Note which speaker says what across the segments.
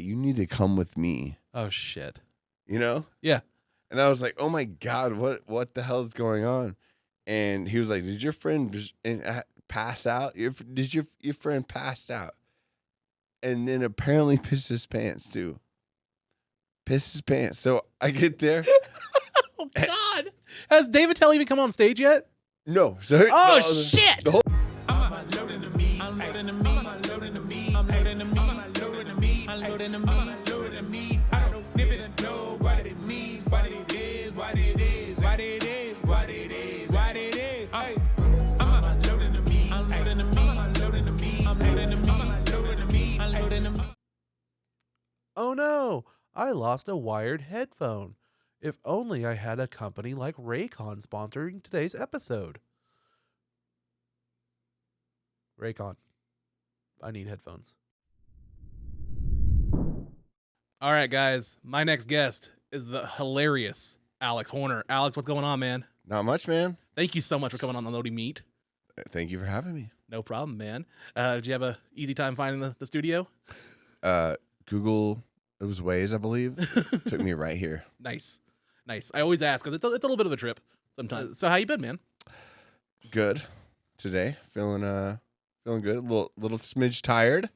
Speaker 1: you need to come with me.
Speaker 2: Oh, shit.
Speaker 1: You know?
Speaker 2: Yeah.
Speaker 1: And I was like, oh my God, what the hell is going on? And he was like, did your friend pass out? Did your friend pass out? And then apparently pissed his pants too. Pissed his pants. So I get there.
Speaker 2: Oh, God. Has David Tell even come on stage yet?
Speaker 1: No. So
Speaker 2: Shit.
Speaker 1: The whole
Speaker 3: I'm unloading the meat. Unloading the meat. Unloading the meat. Unloading the meat. Unloading the meat. Unloading the meat. Unloading the meat. I don't even know what it means, what it is, what it is, what it is, what it is, what it is. Hey, I'm unloading the meat. Unloading the meat. Unloading the meat. Unloading the meat. Unloading the meat. Unloading the meat.
Speaker 2: Oh, no. I lost a wired headphone. If only I had a company like Raycon sponsoring today's episode. Raycon. I need headphones. All right, guys. My next guest is the hilarious Alex Horner. Alex, what's going on, man?
Speaker 1: Not much, man.
Speaker 2: Thank you so much for coming on Unloading Meat.
Speaker 1: Thank you for having me.
Speaker 2: No problem, man. Did you have a easy time finding the studio?
Speaker 1: Google, it was Waze, I believe. Took me right here.
Speaker 2: Nice. I always ask because it's a little bit of a trip sometimes. So how you been, man?
Speaker 1: Good. Today, feeling good. A little smidge tired.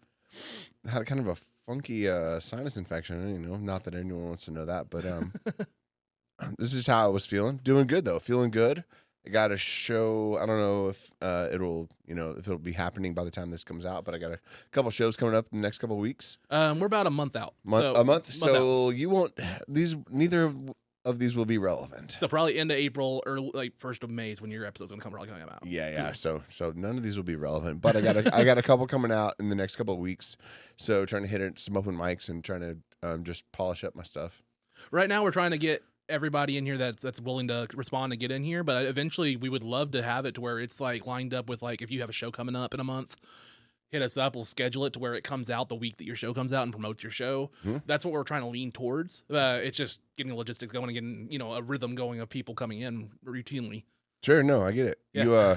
Speaker 1: Had kind of a funky sinus infection. You know, not that anyone wants to know that, but this is how I was feeling. Doing good though. Feeling good. I got a show. I don't know if it'll be happening by the time this comes out, but I got a couple shows coming up in the next couple of weeks.
Speaker 2: We're about a month out.
Speaker 1: A month. So you won't. Neither of these will be relevant.
Speaker 2: So probably end of April or like 1st of May is when your episode's gonna come out.
Speaker 1: Yeah. So none of these will be relevant, but I got a couple coming out in the next couple of weeks. So trying to hit some open mics and trying to just polish up my stuff.
Speaker 2: Right now we're trying to get everybody in here that's willing to respond and get in here, but eventually we would love to have it to where it's like lined up with like if you have a show coming up in a month, hit us up. We'll schedule it to where it comes out the week that your show comes out and promotes your show. Mm-hmm. That's what we're trying to lean towards. It's just getting the logistics going and getting a rhythm going of people coming in routinely.
Speaker 1: Sure, no, I get it.
Speaker 2: Yeah.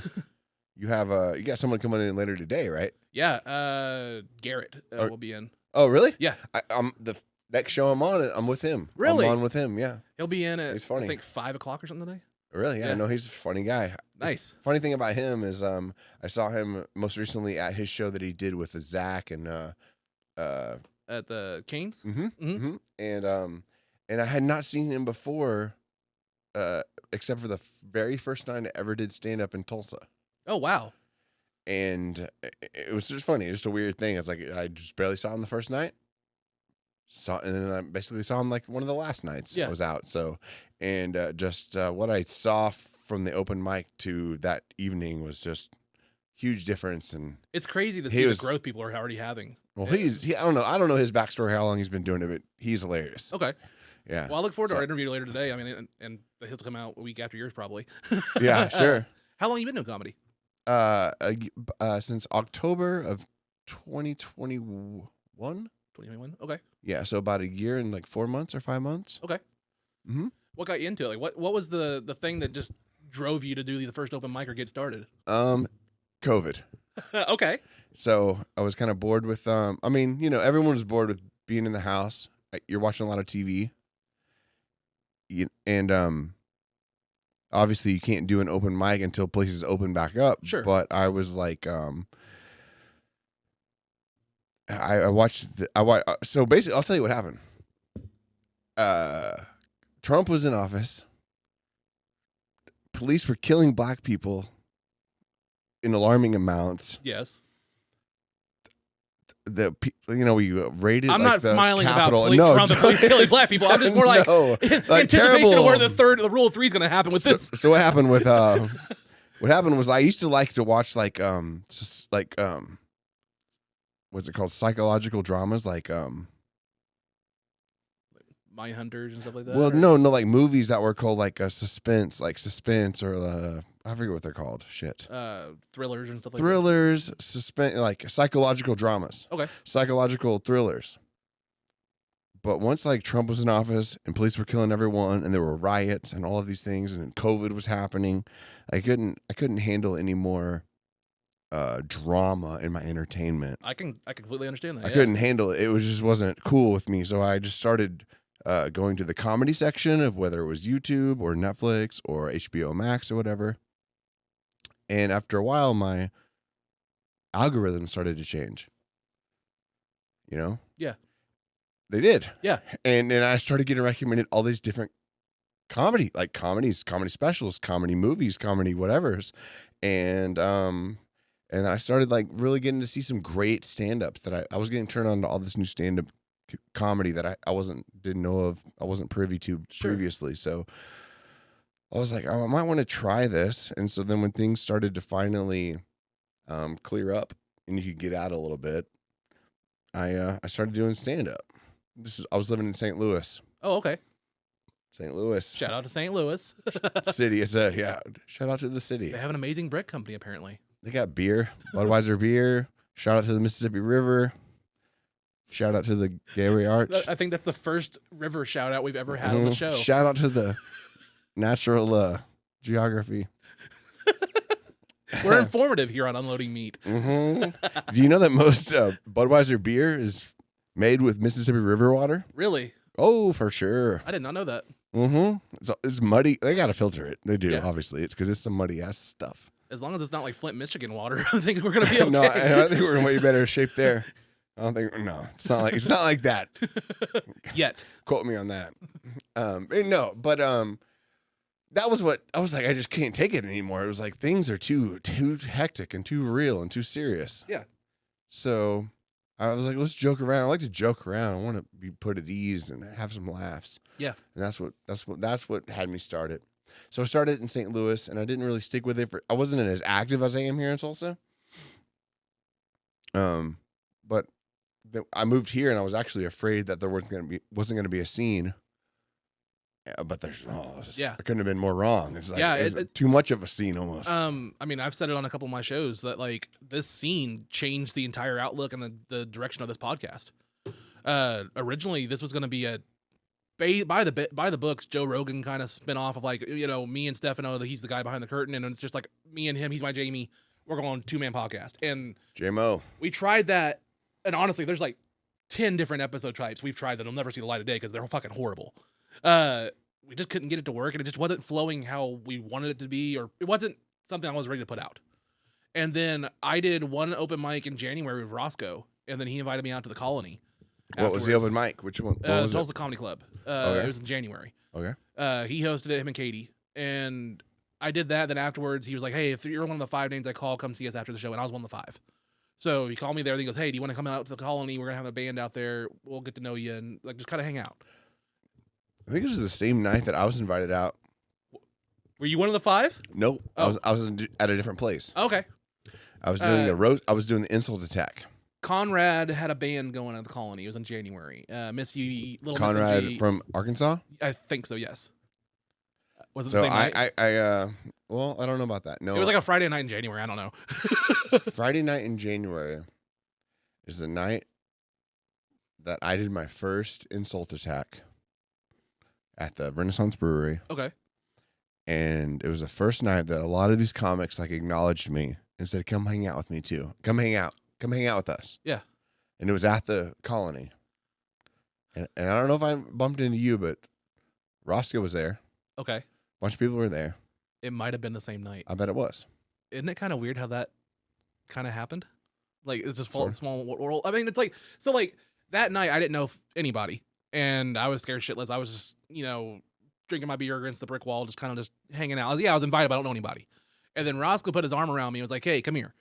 Speaker 1: You got someone coming in later today, right?
Speaker 2: Yeah, Garrett will be in.
Speaker 1: Oh, really?
Speaker 2: Yeah.
Speaker 1: I'm the next show I'm on. I'm with him.
Speaker 2: Really?
Speaker 1: I'm on with him. Yeah.
Speaker 2: He'll be in at
Speaker 1: he's funny.
Speaker 2: I think 5:00 or something today.
Speaker 1: Really? Yeah. No, he's a funny guy.
Speaker 2: Nice.
Speaker 1: The funny thing about him is I saw him most recently at his show that he did with Zach and
Speaker 2: at the Canes.
Speaker 1: Mm-hmm. Mm-hmm. And I had not seen him before, except for the very first night I ever did stand up in Tulsa.
Speaker 2: Oh wow.
Speaker 1: And it was just funny. It's just a weird thing. It's like I just barely saw him the first night. And then I basically saw him like one of the last nights I was out. So, and just what I saw from the open mic to that evening was just huge difference. And
Speaker 2: it's crazy to see the growth people are already having.
Speaker 1: Well, I don't know his backstory, how long he's been doing it, but he's hilarious.
Speaker 2: Okay.
Speaker 1: Yeah.
Speaker 2: Well, I look forward to our interview later today. I mean, and he'll come out a week after yours probably.
Speaker 1: Yeah, sure.
Speaker 2: How long have you been doing comedy?
Speaker 1: Since October of 2021.
Speaker 2: 2021. Okay.
Speaker 1: Yeah, so about a year and like 4 months or 5 months.
Speaker 2: Okay.
Speaker 1: Mm-hmm.
Speaker 2: What got you into it? Like, what was the thing that just drove you to do the first open mic or get started?
Speaker 1: COVID.
Speaker 2: Okay.
Speaker 1: So I was kind of bored with everyone was bored with being in the house. You're watching a lot of TV. And obviously you can't do an open mic until places open back up.
Speaker 2: Sure.
Speaker 1: But I was like, so basically, I'll tell you what happened. Trump was in office. Police were killing black people in alarming amounts.
Speaker 2: Yes.
Speaker 1: We raided.
Speaker 2: I'm
Speaker 1: like,
Speaker 2: not smiling
Speaker 1: Capitol.
Speaker 2: about Trump and police killing black people. I'm just more like, anticipation of where the rule of 3 is going to happen with this.
Speaker 1: So what happened with what happened was I used to like to watch what's it called? Psychological dramas, like
Speaker 2: Mind Hunters and stuff like that.
Speaker 1: Well, no, like movies that were called like suspense, or I forget what they're called. Shit.
Speaker 2: Thrillers and stuff like
Speaker 1: that. Suspense, like psychological dramas.
Speaker 2: Okay.
Speaker 1: Psychological thrillers. But once like Trump was in office and police were killing everyone and there were riots and all of these things and COVID was happening, I couldn't handle any more drama in my entertainment.
Speaker 2: I completely understand that.
Speaker 1: I couldn't handle it. It was just wasn't cool with me. So I just started going to the comedy section of whether it was YouTube or Netflix or HBO Max or whatever. And after a while, my algorithm started to change. You know?
Speaker 2: Yeah.
Speaker 1: They did.
Speaker 2: Yeah.
Speaker 1: And then I started getting recommended all these different comedy specials, comedy movies, comedy whatevers. And I started like really getting to see some great stand-ups that I was getting turned on to all this new stand-up comedy that I didn't know of. I wasn't privy to previously. So I was like, oh, I might want to try this. And so then when things started to finally clear up and you could get out a little bit, I started doing stand-up. I was living in St. Louis.
Speaker 2: Oh, okay.
Speaker 1: St. Louis.
Speaker 2: Shout out to St. Louis.
Speaker 1: City. Shout out to the city.
Speaker 2: They have an amazing brick company, apparently.
Speaker 1: They got beer, Budweiser beer. Shout out to the Mississippi River. Shout out to the Gateway Arch.
Speaker 2: I think that's the first river shout out we've ever had on the show.
Speaker 1: Shout out to the natural geography.
Speaker 2: We're informative here on Unloading Meat.
Speaker 1: Mm-hmm. Do you know that most Budweiser beer is made with Mississippi River water?
Speaker 2: Really?
Speaker 1: Oh, for sure.
Speaker 2: I did not know that.
Speaker 1: Mm-hmm. It's muddy. They got to filter it. They do,
Speaker 2: Yeah.
Speaker 1: obviously. It's because it's some muddy ass stuff.
Speaker 2: As long as it's not like Flint, Michigan water, I think we're gonna be okay.
Speaker 1: No, I think we're in way better shape there. I don't think. No, it's not like that.
Speaker 2: Yet.
Speaker 1: Quote me on that. No, but that was what I was like. I just can't take it anymore. It was like things are too hectic and too real and too serious.
Speaker 2: Yeah.
Speaker 1: So I was like, let's joke around. I like to joke around. I want to be put at ease and have some laughs.
Speaker 2: Yeah.
Speaker 1: And that's what had me started. So I started in St. Louis, and I didn't really stick with it. I wasn't as active as I am here in Tulsa. But I moved here, and I was actually afraid that there wasn't going to be a scene. But there's I couldn't have been more wrong. It's like it's too much of a scene almost.
Speaker 2: I mean, I've said it on a couple of my shows that like this scene changed the entire outlook and the direction of this podcast. Originally, this was going to be a by the books Joe Rogan kind of spin off of like, you know, me and Stefano, he's the guy behind the curtain, and it's just like me and him, he's my Jamie. We're going 2-man podcast, and
Speaker 1: JMO.
Speaker 2: We tried that, and honestly, there's like 10 different episode types we've tried that'll never see the light of day because they're fucking horrible. We just couldn't get it to work, and it just wasn't flowing how we wanted it to be, or it wasn't something I was ready to put out. And then I did one open mic in January with Roscoe, and then he invited me out to the Colony.
Speaker 1: What was the open mic? Which one?
Speaker 2: Tulsa Comedy Club.
Speaker 1: Okay.
Speaker 2: It was in January.
Speaker 1: Okay.
Speaker 2: He hosted it, him and Katie, and I did that. Then afterwards, he was like, "Hey, if you're one of the 5 names I call, come see us after the show." And I was one of the 5. So he called me there. And he goes, "Hey, do you want to come out to the Colony? We're gonna have a band out there. We'll get to know you and like just kind of hang out."
Speaker 1: I think it was the same night that I was invited out.
Speaker 2: Were you one of the 5?
Speaker 1: Nope.
Speaker 2: Oh.
Speaker 1: I was at a different place.
Speaker 2: Okay.
Speaker 1: I was doing I was doing the insult attack.
Speaker 2: Conrad had a band going at the Colony. It was in January. Missy, little
Speaker 1: Conrad
Speaker 2: Missy G,
Speaker 1: from Arkansas.
Speaker 2: I think so. Yes. Was it
Speaker 1: So
Speaker 2: the same night?
Speaker 1: well, I don't know about that. No,
Speaker 2: It was like a Friday night in January. I don't know.
Speaker 1: Friday night in January is the night that I did my first insult attack at the Renaissance Brewery.
Speaker 2: Okay.
Speaker 1: And it was the first night that a lot of these comics like acknowledged me and said, "Come hang out with me too. Come hang out. Come hang out with us."
Speaker 2: Yeah.
Speaker 1: And it was at the Colony. And I don't know if I bumped into you, but Roscoe was there.
Speaker 2: Okay.
Speaker 1: A bunch of people were there.
Speaker 2: It might have been the same night.
Speaker 1: I bet it was.
Speaker 2: Isn't it kind of weird how that kind of happened? Like it's just
Speaker 1: Sure.
Speaker 2: small world. I mean, it's like so. Like that night, I didn't know anybody, and I was scared shitless. I was just drinking my beer against the brick wall, just kind of just hanging out. I was invited, but I don't know anybody. And then Roscoe put his arm around me and was like, "Hey, come here."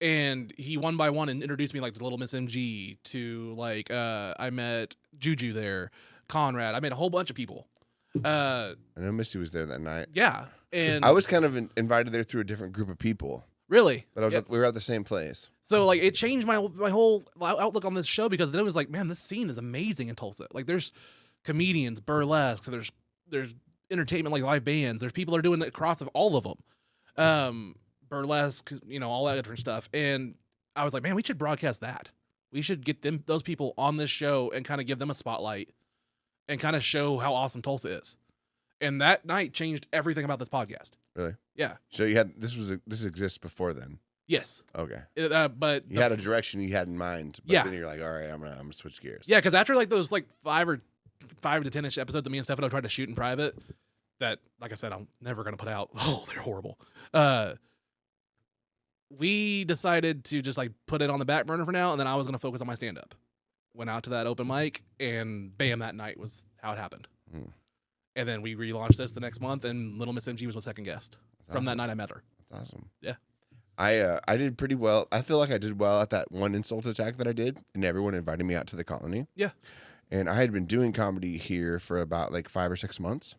Speaker 2: And he one by one and introduced me like to Little Miss MG, to like I met Juju there, Conrad. I met a whole bunch of people.
Speaker 1: I know Missy was there that night.
Speaker 2: Yeah, and
Speaker 1: I was kind of invited there through a different group of people,
Speaker 2: really,
Speaker 1: but we were at the same place.
Speaker 2: So like it changed my whole outlook on this show, because then it was like, man, this scene is amazing in Tulsa. Like there's comedians, burlesque, there's entertainment like live bands. There's people that are doing the cross of all of them. Burlesque, all that different stuff. And I was like, man, we should broadcast that. We should get those people on this show and kind of give them a spotlight and kind of show how awesome Tulsa is. And that night changed everything about this podcast.
Speaker 1: Really?
Speaker 2: Yeah.
Speaker 1: So you had this exists before then.
Speaker 2: Yes.
Speaker 1: Okay.
Speaker 2: But
Speaker 1: You had a direction you had in mind, but
Speaker 2: Yeah.
Speaker 1: then you're like, all right, I'm gonna switch gears.
Speaker 2: yeah, because after like those like 5 to 10ish episodes that me and Stefano tried to shoot in private, that like I said, I'm never gonna put out. Oh, they're horrible. We decided to just like put it on the back burner for now, and then I was gonna focus on my stand up. Went out to that open mic, and bam, that night was how it happened.
Speaker 1: Hmm.
Speaker 2: And then we relaunched this the next month, and Little Miss MG was my second guest. From that night, I met her.
Speaker 1: That's awesome.
Speaker 2: Yeah.
Speaker 1: I did pretty well. I feel like I did well at that one insult attack that I did, and everyone invited me out to the colony.
Speaker 2: Yeah.
Speaker 1: And I had been doing comedy here for about like 5 or 6 months.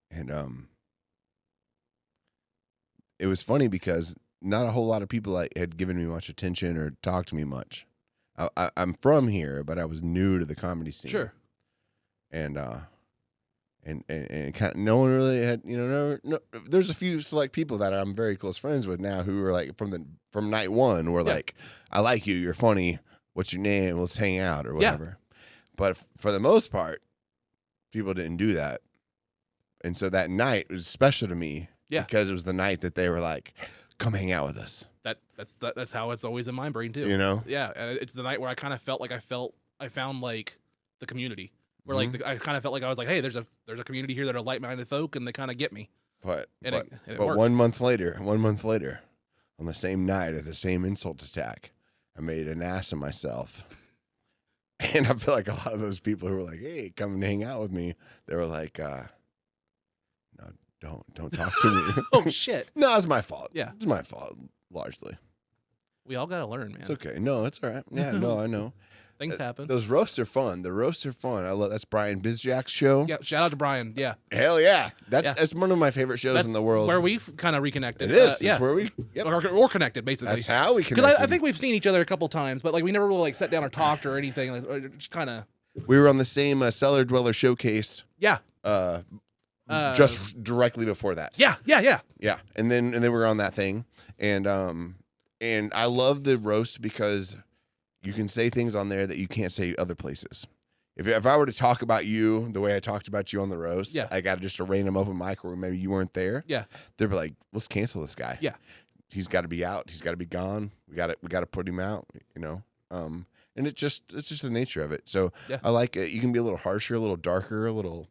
Speaker 1: And it was funny because not a whole lot of people had given me much attention or talked to me much. I'm from here, but I was new to the comedy scene.
Speaker 2: Sure.
Speaker 1: And kind of, no one really had, no, there's a few select people that I'm very close friends with now who are like from night one were like, I like you, you're funny, what's your name, let's hang out or whatever. But for the most part, people didn't do that. And so that night was special to me because it was the night that they were like, come hang out with us.
Speaker 2: That's how it's always in my brain too. Yeah, and it's the night where I kind of felt like I found like the community. Where like I kind of felt like I was like, hey, there's a community here that are like-minded folk, and they kind of get me. But it worked.
Speaker 1: 1 month later, on the same night at the same insult attack, I made an ass of myself. And I feel like a lot of those people who were like, hey, come and hang out with me, they were like, no, don't talk to me.
Speaker 2: Oh shit.
Speaker 1: No, it's my fault.
Speaker 2: Yeah,
Speaker 1: it's my fault largely.
Speaker 2: We all gotta learn, man.
Speaker 1: It's okay. No, it's all right. Yeah, no, I know.
Speaker 2: Things happen.
Speaker 1: Those roasts are fun. The roasts are fun. I love that's Brian Bizjak's show.
Speaker 2: Yeah, shout out to Brian. Yeah.
Speaker 1: Hell yeah. That's one of my favorite shows in the world.
Speaker 2: Where we've kind of reconnected.
Speaker 1: It is. It's where we
Speaker 2: or connected basically.
Speaker 1: That's how we connected.
Speaker 2: Because I think we've seen each other a couple times, but like we never really like sat down or talked or anything. Like, just kind of.
Speaker 1: We were on the same Cellar Dweller showcase.
Speaker 2: Yeah.
Speaker 1: Just directly before that.
Speaker 2: Yeah.
Speaker 1: Yeah. And then we were on that thing. And I love the roast because you can say things on there that you can't say other places. If I were to talk about you the way I talked about you on the roast, I got just a random open mic where maybe you weren't there.
Speaker 2: Yeah.
Speaker 1: They'd be like, let's cancel this guy.
Speaker 2: Yeah.
Speaker 1: He's got to be out. He's got to be gone. We got to put him out, And it's just the nature of it. So I like it. You can be a little harsher, a little darker, a little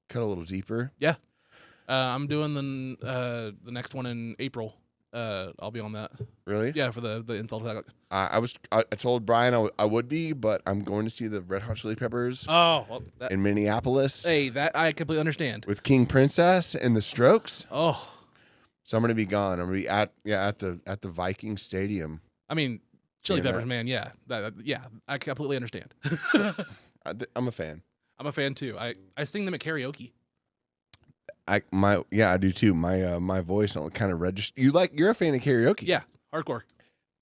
Speaker 1: cut a little deeper.
Speaker 2: Yeah. I'm doing the next one in April. I'll be on that.
Speaker 1: Really?
Speaker 2: Yeah, for the insult attack.
Speaker 1: I told Brian I would be, but I'm going to see the Red Hot Chili Peppers.
Speaker 2: Oh, well,
Speaker 1: in Minneapolis.
Speaker 2: Hey, that I completely understand.
Speaker 1: With King Princess and the Strokes.
Speaker 2: Oh,
Speaker 1: so I'm going to be gone. I'm going to be at the Viking Stadium.
Speaker 2: I mean, Chili Peppers, man. Yeah, I completely understand.
Speaker 1: I'm a fan.
Speaker 2: I'm a fan too. I sing them at karaoke.
Speaker 1: I do too. My voice kind of register. You're a fan of karaoke.
Speaker 2: Yeah, hardcore.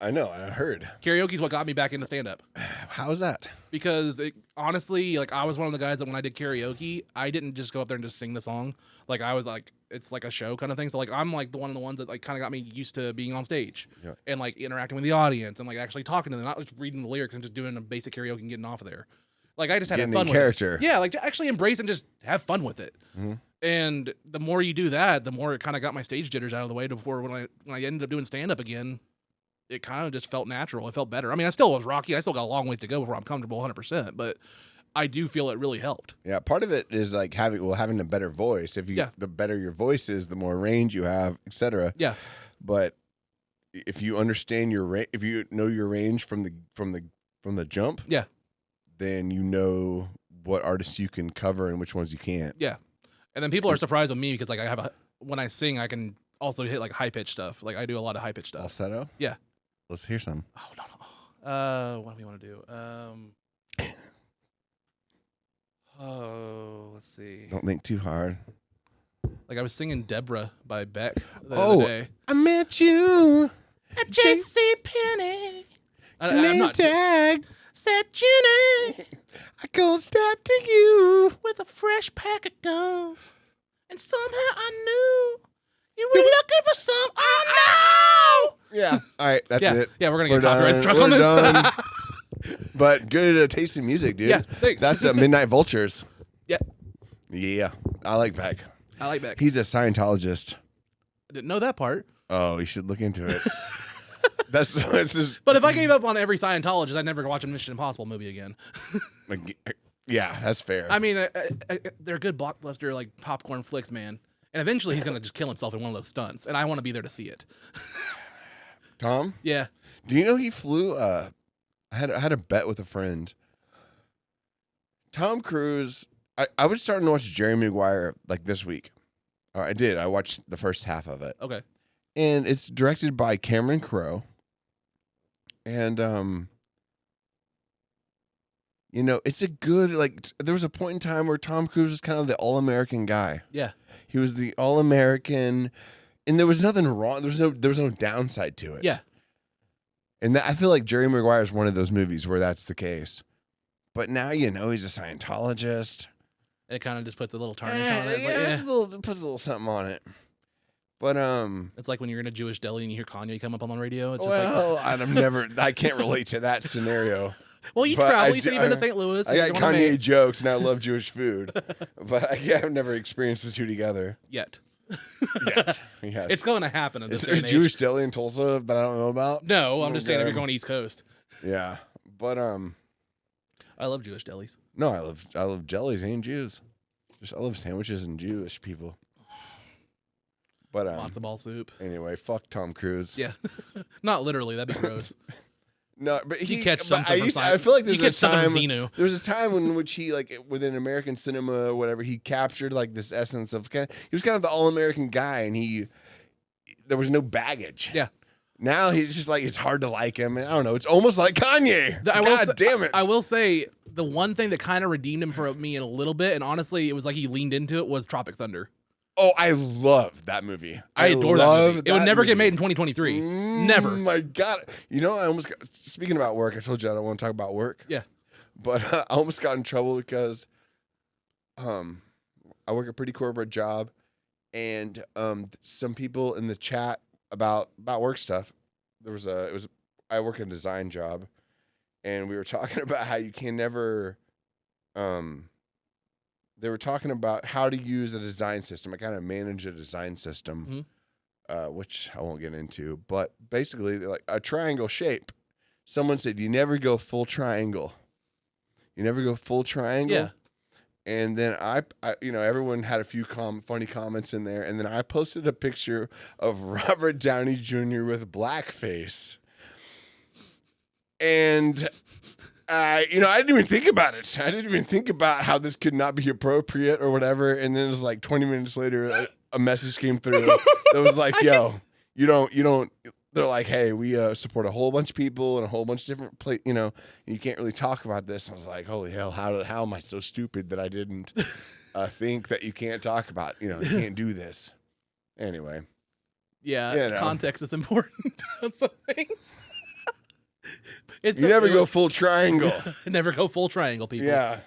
Speaker 1: I know. I heard.
Speaker 2: Karaoke's what got me back into stand up.
Speaker 1: How is that?
Speaker 2: Because honestly, like I was one of the guys that when I did karaoke, I didn't just go up there and just sing the song. Like I was like, it's like a show kind of thing. So like I'm like one of the ones that like kind of got me used to being on stage and like interacting with the audience and like actually talking to them, not just reading the lyrics and just doing a basic karaoke and getting off of there. Like I just had fun with
Speaker 1: character.
Speaker 2: it. Yeah, like to actually embrace and just have fun with it.
Speaker 1: Mm-hmm.
Speaker 2: And the more you do that, the more it kind of got my stage jitters out of the way. Before when I ended up doing stand up again, it kind of just felt natural. It felt better. I mean, I still was rocky. I still got a long ways to go before I'm comfortable 100%. But I do feel it really helped.
Speaker 1: Yeah, part of it is like having a better voice. The better your voice is, the more range you have, etc.
Speaker 2: Yeah.
Speaker 1: But if you understand if you know your range from the jump, then you know what artists you can cover and which ones you can't.
Speaker 2: Yeah. And then people are surprised with me because like when I sing, I can also hit like high pitch stuff. Like I do a lot of high pitch stuff.
Speaker 1: Falsetto?
Speaker 2: Yeah.
Speaker 1: Let's hear some.
Speaker 2: Oh no. What do we want to do? Let's see.
Speaker 1: Don't think too hard.
Speaker 2: Like I was singing Deborah by Beck the other day.
Speaker 1: I met you
Speaker 2: at J.C. Penney.
Speaker 1: I'm not tag.
Speaker 2: Said Jenny,
Speaker 1: I go step to you
Speaker 2: with a fresh pack of gum, and somehow I knew you were looking for some. Oh no!
Speaker 1: Yeah. All right, that's it.
Speaker 2: Yeah, we're gonna get copyright struck on this.
Speaker 1: Done. But good tasting music, dude.
Speaker 2: Yeah, thanks.
Speaker 1: That's Midnight Vultures.
Speaker 2: Yeah.
Speaker 1: Yeah, I like Beck.
Speaker 2: I like Beck.
Speaker 1: He's a Scientologist.
Speaker 2: I didn't know that part.
Speaker 1: Oh, you should look into it. That's it's just,
Speaker 2: But if I gave up on every Scientologist, I'd never watch a Mission Impossible movie again.
Speaker 1: like, yeah, that's fair.
Speaker 2: I mean, they're good blockbuster like popcorn flicks, man. And eventually he's gonna just kill himself in one of those stunts, and I want to be there to see it.
Speaker 1: Tom,
Speaker 2: Yeah.
Speaker 1: do you know he flew? I had a bet with a friend. Tom Cruise. I was starting to watch Jerry Maguire like this week. I did. I watched the first half of it.
Speaker 2: Okay.
Speaker 1: And it's directed by Cameron Crowe. And you know, it's a good there was a point in time where Tom Cruise was kind of the all-American guy.
Speaker 2: Yeah.
Speaker 1: He was the all-American, and there was nothing wrong. There was no downside to it.
Speaker 2: Yeah.
Speaker 1: And I feel like Jerry Maguire is one of those movies where that's the case. But now you know he's a Scientologist.
Speaker 2: It kind of just puts a little tarnish on it.
Speaker 1: Yeah, it puts a little something on it. But
Speaker 2: it's like when you're in a Jewish deli and you hear Kanye come up on the radio. It's just
Speaker 1: well, I can't relate to that scenario.
Speaker 2: Well, you
Speaker 1: But
Speaker 2: travel. You said you've been to St. Louis.
Speaker 1: I got Kanye jokes and I love Jewish food, but I've never experienced the two together
Speaker 2: yet.
Speaker 1: Yes.
Speaker 2: It's going to happen.
Speaker 1: Is there a Jewish deli in Tulsa that I don't know about?
Speaker 2: No, I'm just saying if you're going East Coast.
Speaker 1: Yeah, but
Speaker 2: I love Jewish delis.
Speaker 1: no, I love jellies and Jews. I love sandwiches and Jewish people. But
Speaker 2: Matzo ball soup.
Speaker 1: Anyway, fuck Tom Cruise.
Speaker 2: Yeah, not literally. That'd be gross.
Speaker 1: No, but
Speaker 2: he catch something.
Speaker 1: I feel like there's a time.
Speaker 2: There
Speaker 1: was a time in which he within American cinema or whatever, he captured this essence of he was kind of the all-American guy, and there was no baggage.
Speaker 2: Yeah.
Speaker 1: Now he's just it's hard to like him, and I don't know. It's almost like Kanye. Damn it!
Speaker 2: I will say the one thing that kind of redeemed him for me in a little bit, and honestly, it was like he leaned into it, was Tropic Thunder.
Speaker 1: Oh, I love that movie.
Speaker 2: I adore that movie. It would never get made in 2023. Never.
Speaker 1: Oh my God. You know, speaking about work, I told you I don't want to talk about work.
Speaker 2: Yeah.
Speaker 1: But I almost got in trouble because I work a pretty corporate job, and some people in the chat about work stuff, I work a design job, and we were talking about how you can never they were talking about how to use a design system. I kind of manage a design system, which I won't get into. But basically, like a triangle shape. Someone said, you never go full triangle. You never go full triangle.
Speaker 2: Yeah.
Speaker 1: And then I everyone had a few funny comments in there. And then I posted a picture of Robert Downey Jr. with blackface. And I didn't even think about it. I didn't even think about how this could not be appropriate or whatever. And then it was 20 minutes later, a message came through that was like, "Yo, you don't." They're like, "Hey, we support a whole bunch of people and a whole bunch of different you can't really talk about this." And I was like, "Holy hell! How am I so stupid that I didn't think that you can't talk about you can't do this?" Anyway,
Speaker 2: yeah, context is important on some things.
Speaker 1: You never go full triangle.
Speaker 2: Never go full triangle, people.
Speaker 1: Yeah.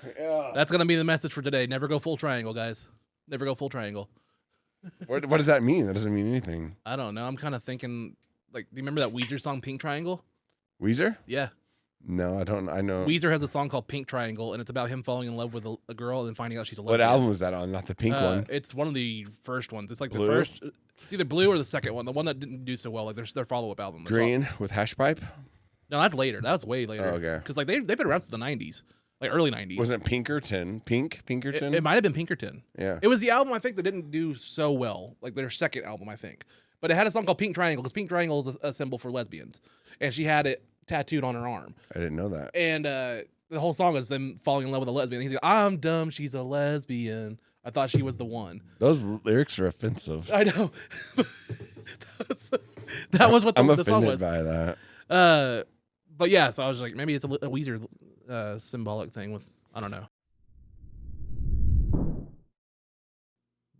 Speaker 2: That's going to be the message for today. Never go full triangle, guys. Never go full triangle.
Speaker 1: What does that mean? That doesn't mean anything.
Speaker 2: I don't know. I'm kind of thinking, do you remember that Weezer song, Pink Triangle?
Speaker 1: Weezer?
Speaker 2: Yeah.
Speaker 1: No, I don't. I know.
Speaker 2: Weezer has a song called Pink Triangle, and it's about him falling in love with a girl and then finding out she's a lesbian.
Speaker 1: What album was that on? Not the pink one?
Speaker 2: It's one of the first ones. It's
Speaker 1: Blue?
Speaker 2: the first. It's either Blue or the second one. The one that didn't do so well. Their follow-up album.
Speaker 1: Green with Hash Pipe?
Speaker 2: No, that's later. That was way later.
Speaker 1: Oh, okay.
Speaker 2: Because they've been around since the 90s, early 90s.
Speaker 1: Wasn't Pinkerton? Pinkerton?
Speaker 2: It might have been Pinkerton.
Speaker 1: Yeah.
Speaker 2: It was the album I think that didn't do so well, their second album I think. But it had a song called Pink Triangle because Pink Triangle is a symbol for lesbians, and she had it tattooed on her arm.
Speaker 1: I didn't know that.
Speaker 2: And the whole song is them falling in love with a lesbian. He's like, "I'm dumb, she's a lesbian. I thought she was the one."
Speaker 1: Those lyrics are offensive.
Speaker 2: I know. that was what the song was.
Speaker 1: I'm offended by that.
Speaker 2: But yeah, so I was like, maybe it's a Weezer symbolic thing with, I don't know.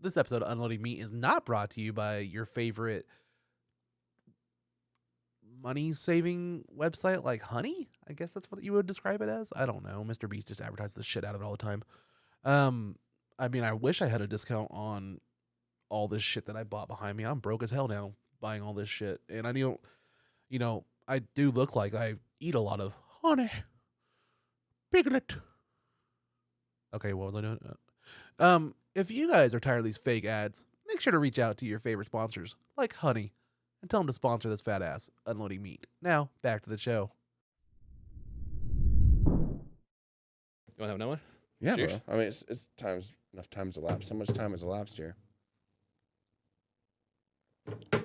Speaker 2: This episode of Unloading Meat is not brought to you by your favorite money-saving website like Honey? I guess that's what you would describe it as. I don't know. Mr. Beast just advertises the shit out of it all the time. I mean, I wish I had a discount on all this shit that I bought behind me. I'm broke as hell now buying all this shit. And I don't, I do look like I eat a lot of honey. Piglet. Okay, what was I doing? If you guys are tired of these fake ads, make sure to reach out to your favorite sponsors like Honey and tell them to sponsor this fat ass Unloading Meat. Now, back to the show. You want to have another one?
Speaker 1: Yeah,
Speaker 2: Cheers.
Speaker 1: bro. I mean, it's enough time's elapsed. How much time has elapsed here?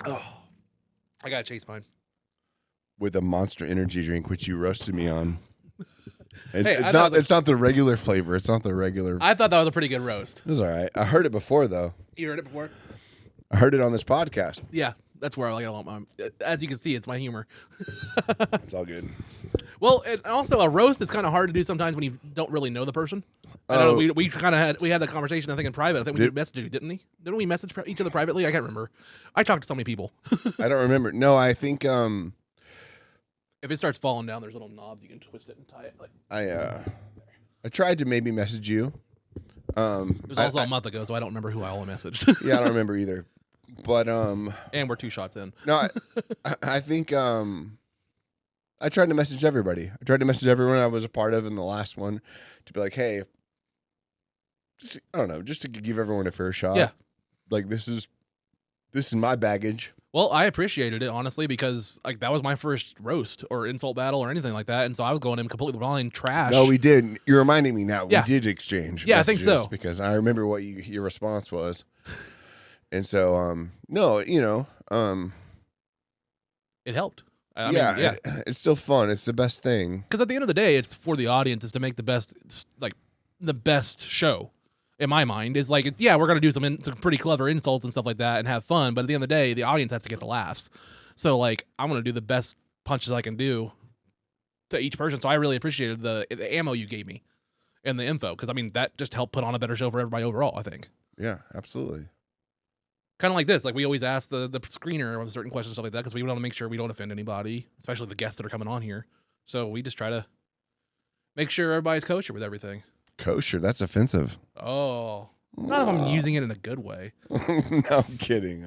Speaker 2: Oh, I gotta chase mine.
Speaker 1: With a Monster Energy drink, which you roasted me on. It's,
Speaker 2: Hey,
Speaker 1: it's not. It's not the regular flavor. It's not the regular.
Speaker 2: I thought that was a pretty good roast.
Speaker 1: It was all right. I heard it before, though.
Speaker 2: You heard it before?
Speaker 1: I heard it on this podcast.
Speaker 2: Yeah, that's where I like it a lot. As you can see, it's my humor.
Speaker 1: It's all good.
Speaker 2: Well, and also a roast is kind of hard to do sometimes when you don't really know the person. I know we kind of had that conversation, I think, in private. I think we messaged you, didn't we? Didn't we message each other privately? I can't remember. I talked to so many people.
Speaker 1: I don't remember. No, I think
Speaker 2: If it starts falling down, there's little knobs you can twist it and tie it. Like
Speaker 1: I tried to maybe message you.
Speaker 2: it was also a month ago, so I don't remember who I all messaged.
Speaker 1: Yeah, I don't remember either. But
Speaker 2: and we're 2 shots in.
Speaker 1: no, I think I tried to message everybody. I tried to message everyone I was a part of in the last one to be like, hey, I don't know, just to give everyone a fair shot.
Speaker 2: Yeah.
Speaker 1: Like this is my baggage.
Speaker 2: Well, I appreciated it, honestly, because like that was my first roast or insult battle or anything like that, and so I was going in completely blind, trash.
Speaker 1: No, we did. You're reminding me now.
Speaker 2: Yeah.
Speaker 1: We did exchange.
Speaker 2: Yeah, I think
Speaker 1: messages
Speaker 2: so.
Speaker 1: Because I remember what your response was. And so, no,
Speaker 2: It helped. I
Speaker 1: yeah,
Speaker 2: mean, yeah.
Speaker 1: it's still fun. It's the best thing.
Speaker 2: Because at the end of the day, it's for the audience is to make the best show. In my mind, is like, yeah, we're gonna do some pretty clever insults and stuff like that and have fun, but at the end of the day, the audience has to get the laughs. So like, I'm gonna do the best punches I can do to each person. So I really appreciated the ammo you gave me and the info, because I mean that just helped put on a better show for everybody overall. I think.
Speaker 1: Yeah, absolutely.
Speaker 2: Kind of like this, like we always ask the screener of certain questions, stuff like that, because we want to make sure we don't offend anybody, especially the guests that are coming on here. So we just try to make sure everybody's kosher with everything.
Speaker 1: Kosher, that's offensive.
Speaker 2: Oh, not if I'm using it in a good way.
Speaker 1: No, I'm kidding.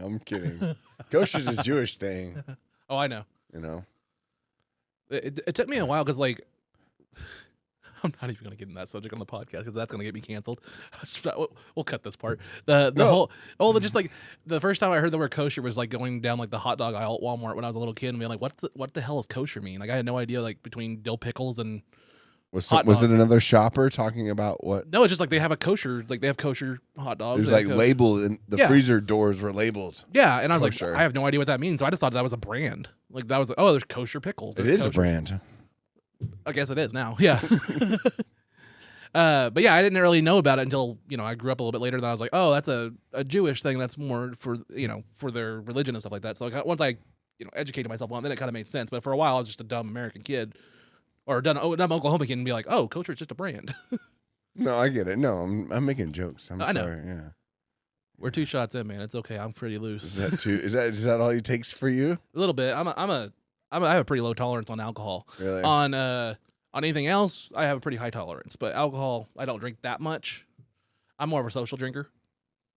Speaker 1: Kosher's a Jewish thing.
Speaker 2: Oh, I know.
Speaker 1: You know.
Speaker 2: It took me a while because, like, I'm not even going to get in that subject on the podcast because that's going to get me canceled. We'll cut this part. Just like the first time I heard the word kosher was like going down like the hot dog aisle at Walmart when I was a little kid and being like, what the hell does kosher mean? Like, I had no idea, like, between dill pickles and
Speaker 1: Was
Speaker 2: hot
Speaker 1: it
Speaker 2: dogs.
Speaker 1: another shopper talking about what?
Speaker 2: No, it's just like they have a kosher, like they have kosher hot dogs.
Speaker 1: It was
Speaker 2: they have
Speaker 1: like
Speaker 2: kosher-
Speaker 1: labeled, and the
Speaker 2: Yeah.
Speaker 1: freezer doors were labeled.
Speaker 2: Yeah, and I was
Speaker 1: Kosher.
Speaker 2: like, I have no idea what that means. So I just thought that was a brand. Like that was like, oh, there's kosher pickles.
Speaker 1: It
Speaker 2: There's
Speaker 1: is a
Speaker 2: kosher-
Speaker 1: brand.
Speaker 2: I guess it is now. Yeah. But yeah, I didn't really know about it until, I grew up a little bit later. And I was like, oh, that's a Jewish thing. That's more for, for their religion and stuff like that. So like, once I, educated myself on it, then it kind of made sense. But for a while, I was just a dumb American kid or dumb Oklahoma kid and be like, oh, kosher is just a brand.
Speaker 1: No, I get it. No, I'm making jokes. I'm
Speaker 2: I know.
Speaker 1: sorry. Yeah.
Speaker 2: We're 2 shots in, man. It's okay. I'm pretty
Speaker 1: Is
Speaker 2: loose.
Speaker 1: that too? Is that all it takes for you?
Speaker 2: A little bit. I have a pretty low tolerance on alcohol.
Speaker 1: Really?
Speaker 2: On anything else, I have a pretty high tolerance. But alcohol, I don't drink that much. I'm more of a social drinker,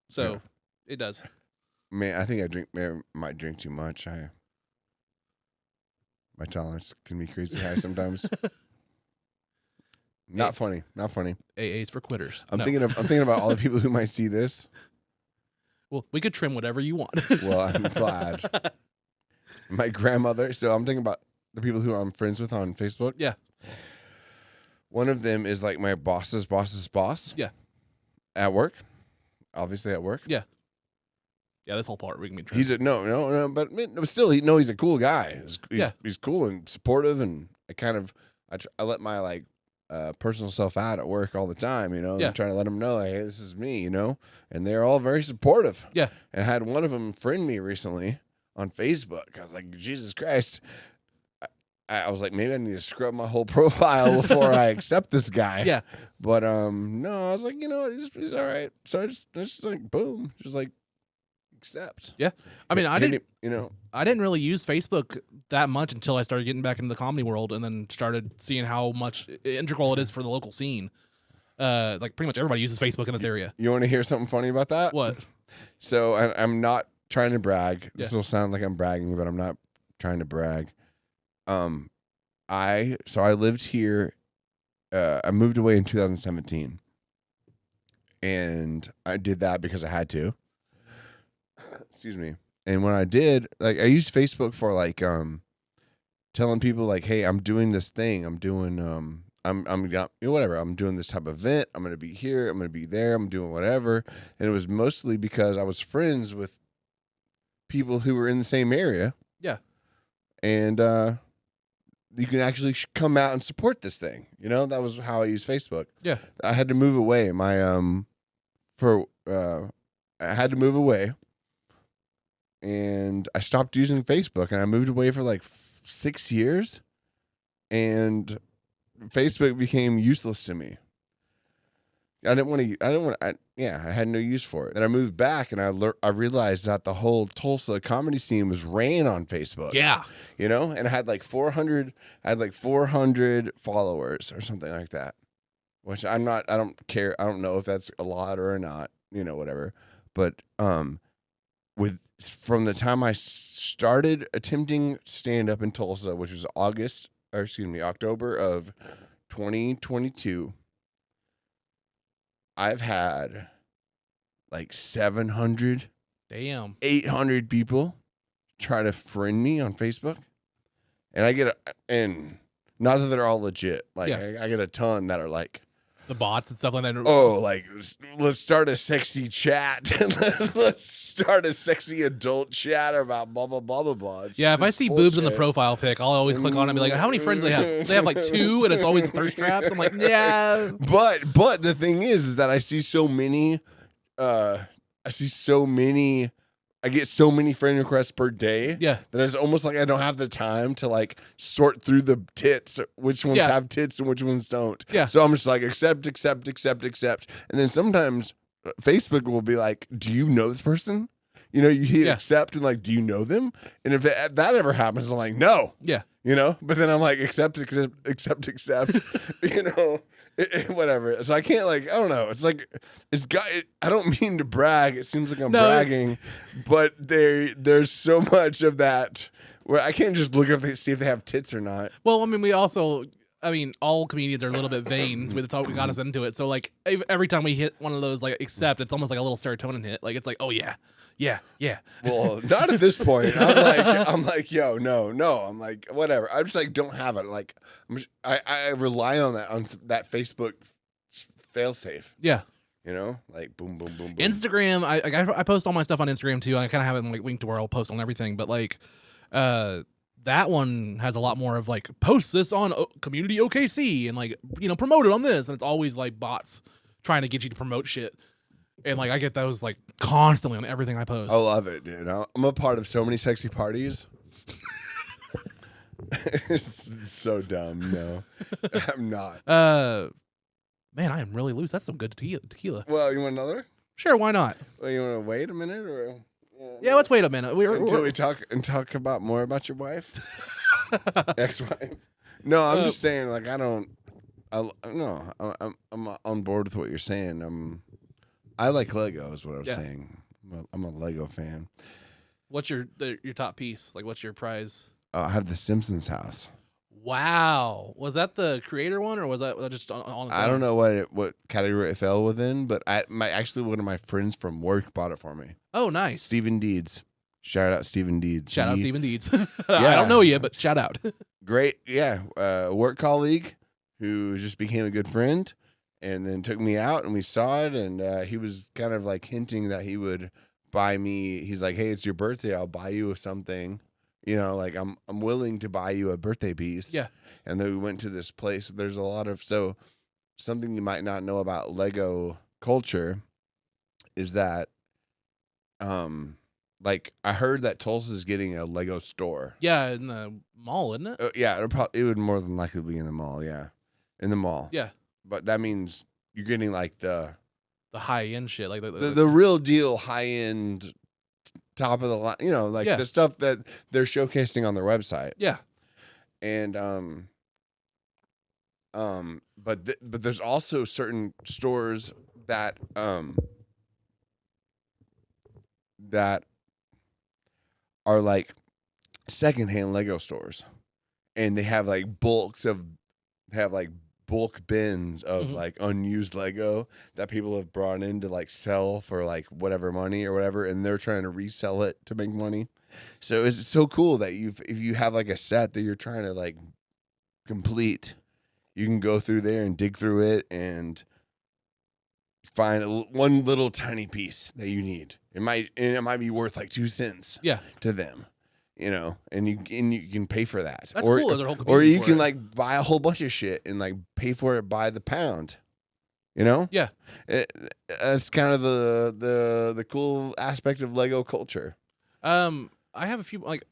Speaker 2: so
Speaker 1: Yeah.
Speaker 2: it does.
Speaker 1: Man, I think might drink too much. My tolerance can be crazy high sometimes. Not funny. Not funny.
Speaker 2: AA's for quitters.
Speaker 1: I'm
Speaker 2: No.
Speaker 1: thinking about all the people who might see this.
Speaker 2: Well, we could trim whatever you want.
Speaker 1: Well, I'm glad. My grandmother. So I'm thinking about the people who I'm friends with on Facebook.
Speaker 2: Yeah.
Speaker 1: One of them is like my boss's boss's boss.
Speaker 2: Yeah.
Speaker 1: At work. Obviously at work.
Speaker 2: Yeah, this whole part we can be trimmed.
Speaker 1: He's no, but still, he's a cool guy. He's cool and supportive, and I let my like personal self out at work all the time.
Speaker 2: Yeah.
Speaker 1: I'm trying to let them know, hey, this is me. And they're all very supportive.
Speaker 2: Yeah.
Speaker 1: And I had one of them friend me recently on Facebook. I was like, Jesus Christ. I was like, maybe I need to scrub my whole profile before I accept this guy.
Speaker 2: Yeah.
Speaker 1: But no, I was like, he's all right. So I just like boom, just like accept.
Speaker 2: Yeah. I mean, I didn't really use Facebook that much until I started getting back into the comedy world, and then started seeing how much integral it is for the local scene. Like pretty much everybody uses Facebook in this area.
Speaker 1: You want to hear something funny about that?
Speaker 2: What?
Speaker 1: So I'm not trying to brag.
Speaker 2: Yeah.
Speaker 1: This will sound like I'm bragging, but I'm not trying to brag. I lived here. I moved away in 2017, and I did that because I had to. Excuse me. And when I did, like, I used Facebook for like telling people like, hey, I'm doing this thing. I'm doing whatever. I'm doing this type of event. I'm gonna be here. I'm gonna be there. I'm doing whatever. And it was mostly because I was friends with people who were in the same area.
Speaker 2: Yeah.
Speaker 1: And you can actually come out and support this thing. You know, that was how I used Facebook.
Speaker 2: Yeah.
Speaker 1: I had to move away. I had to move away, and I stopped using Facebook, and I moved away for like 6 years, and Facebook became useless to me. I had no use for it. And I moved back, and I realized that the whole Tulsa comedy scene was ran on Facebook.
Speaker 2: Yeah.
Speaker 1: You know, and I had like 400 followers or something like that, which I don't care. I don't know if that's a lot or not, you know, whatever. But from the time I started attempting stand up in Tulsa, which was October of 2022, I've had like 700,
Speaker 2: Damn.
Speaker 1: 800 people try to friend me on Facebook, and and not that they're all legit. Like I get a ton that are like
Speaker 2: the bots and stuff like that.
Speaker 1: Oh, like let's start a sexy chat. Let's start a sexy adult chat about blah blah blah blah blah.
Speaker 2: Yeah, if I see boobs in the profile pic, I'll always click on it and be like, how many friends do they have? They have like 2, and it's always thirst traps. I'm like, yeah.
Speaker 1: But the thing is that I see so many. I get so many friend requests per day.
Speaker 2: Yeah.
Speaker 1: That it's almost like I don't have the time to like sort through the tits, which ones have tits and which ones don't.
Speaker 2: Yeah.
Speaker 1: So I'm just like accept. And then sometimes Facebook will be like, do you know this person? You know, you hit accept and like, do you know them? And if that ever happens, I'm like, no.
Speaker 2: Yeah.
Speaker 1: You know, but then I'm like, accept. You know, whatever. So I can't like, I don't know. It's like, I don't mean to brag. It seems like I'm bragging, but there's so much of that where I can't just look see if they have tits or not.
Speaker 2: Well, I mean, all comedians are a little bit vain. That's all we got us into it. So like every time we hit one of those like accept, it's almost like a little serotonin hit. Like it's like, oh yeah. Well,
Speaker 1: not at this point. I'm like, yo, no. I'm like, whatever. I'm just like, don't have it. Like, I rely on that Facebook failsafe.
Speaker 2: Yeah.
Speaker 1: You know, like boom, boom, boom, boom.
Speaker 2: Instagram. I post all my stuff on Instagram too. I kind of have it like linked to where I'll post on everything. But like, that one has a lot more of like post this on Community OKC and like promote it on this, and it's always like bots trying to get you to promote shit. And like I get those like constantly on everything I post.
Speaker 1: I love it, dude. I'm a part of so many sexy parties. It's so dumb. No, I'm not.
Speaker 2: Man, I am really loose. That's some good tequila.
Speaker 1: Well, you want another?
Speaker 2: Sure, why not?
Speaker 1: Well, you want to wait a minute, or
Speaker 2: yeah, let's wait a minute.
Speaker 1: Until we talk about more about your wife, ex-wife. No, I'm just saying. Like, I'm on board with what you're saying. I like Lego, is what I was saying. I'm a Lego fan.
Speaker 2: What's your top piece? Like, what's your prize?
Speaker 1: I have the Simpsons house.
Speaker 2: Wow, was that the creator one, or was that just on
Speaker 1: I don't know what category it fell within, but actually one of my friends from work bought it for me.
Speaker 2: Oh, nice.
Speaker 1: Steven Deeds. Shout out Steven Deeds.
Speaker 2: Shout out Steven Deeds. I don't know you, but shout out.
Speaker 1: Great, yeah. Work colleague who just became a good friend. And then took me out, and we saw it, and he was kind of like hinting that he would buy me. He's like, "Hey, it's your birthday. I'll buy you something. You know, like I'm willing to buy you a birthday piece."
Speaker 2: Yeah. And
Speaker 1: then we went to this place. There's a lot of something you might not know about Lego culture is that, like I heard that Tulsa's getting a Lego store.
Speaker 2: Yeah, in the mall, isn't it?
Speaker 1: Yeah, it would more than likely be in the mall. Yeah, in the mall.
Speaker 2: Yeah.
Speaker 1: But that means you're getting like the
Speaker 2: high end shit, like
Speaker 1: the real deal, high end, top of the line. You know, like the stuff that they're showcasing on their website.
Speaker 2: Yeah,
Speaker 1: and but there's also certain stores that that are like secondhand Lego stores, and they have like bulk bins of like unused Lego that people have brought in to like sell for like whatever money or whatever, and they're trying to resell it to make money. So it's so cool that if you have like a set that you're trying to like complete, you can go through there and dig through it and find one little tiny piece that you need. It might be worth like 2 cents to them. You know, and you can pay for that.
Speaker 2: That's cool. There's a whole
Speaker 1: or you
Speaker 2: for
Speaker 1: can
Speaker 2: it.
Speaker 1: like buy a whole bunch of shit and like pay for it by the pound. You know?
Speaker 2: Yeah.
Speaker 1: That's kind of the cool aspect of Lego culture.
Speaker 2: I have a few like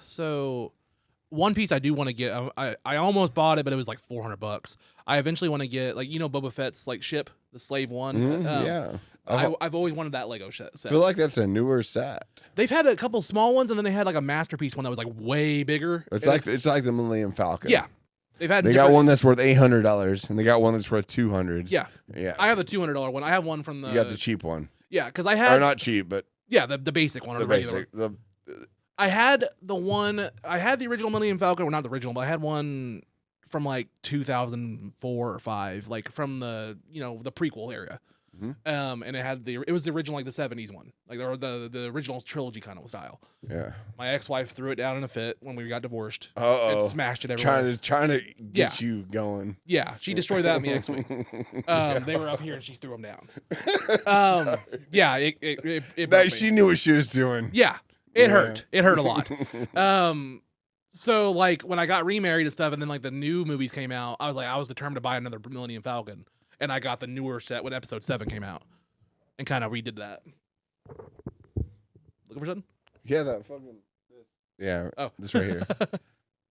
Speaker 2: so. One piece I do want to get. I almost bought it, but it was like $400. I eventually want to get like Boba Fett's like ship, the Slave One.
Speaker 1: Yeah.
Speaker 2: I've always wanted that Lego set.
Speaker 1: I feel like that's a newer set.
Speaker 2: They've had a couple small ones, and then they had like a masterpiece one that was like way bigger.
Speaker 1: It's like the Millennium Falcon.
Speaker 2: Yeah,
Speaker 1: they got one that's worth $800, and they got one that's worth $200.
Speaker 2: Yeah. I have the $200 one. I have one from the.
Speaker 1: You got the cheap one.
Speaker 2: Yeah, because I had.
Speaker 1: Or not cheap, but.
Speaker 2: Yeah, the basic one or the regular one. I had the one. I had the original Millennium Falcon, well, not the original, but I had one from like 2004 or 5, like from the the prequel area. And it was the original, like the 70s one, like the original trilogy kind of style.
Speaker 1: Yeah.
Speaker 2: My ex-wife threw it down in a fit when we got divorced.
Speaker 1: And
Speaker 2: smashed it everywhere.
Speaker 1: Trying to get you going.
Speaker 2: Yeah, she destroyed that in the X-wing. They were up here and she threw them down. Yeah, it broke me.
Speaker 1: She knew what she was doing.
Speaker 2: Yeah, it hurt. It hurt a lot. So like when I got remarried and stuff, and then like the new movies came out, I was determined to buy another Millennium Falcon. And I got the newer set when Episode 7 came out, and kind of redid that. Looking for something?
Speaker 1: Yeah, that fucking. Yeah.
Speaker 2: Oh,
Speaker 1: this right here.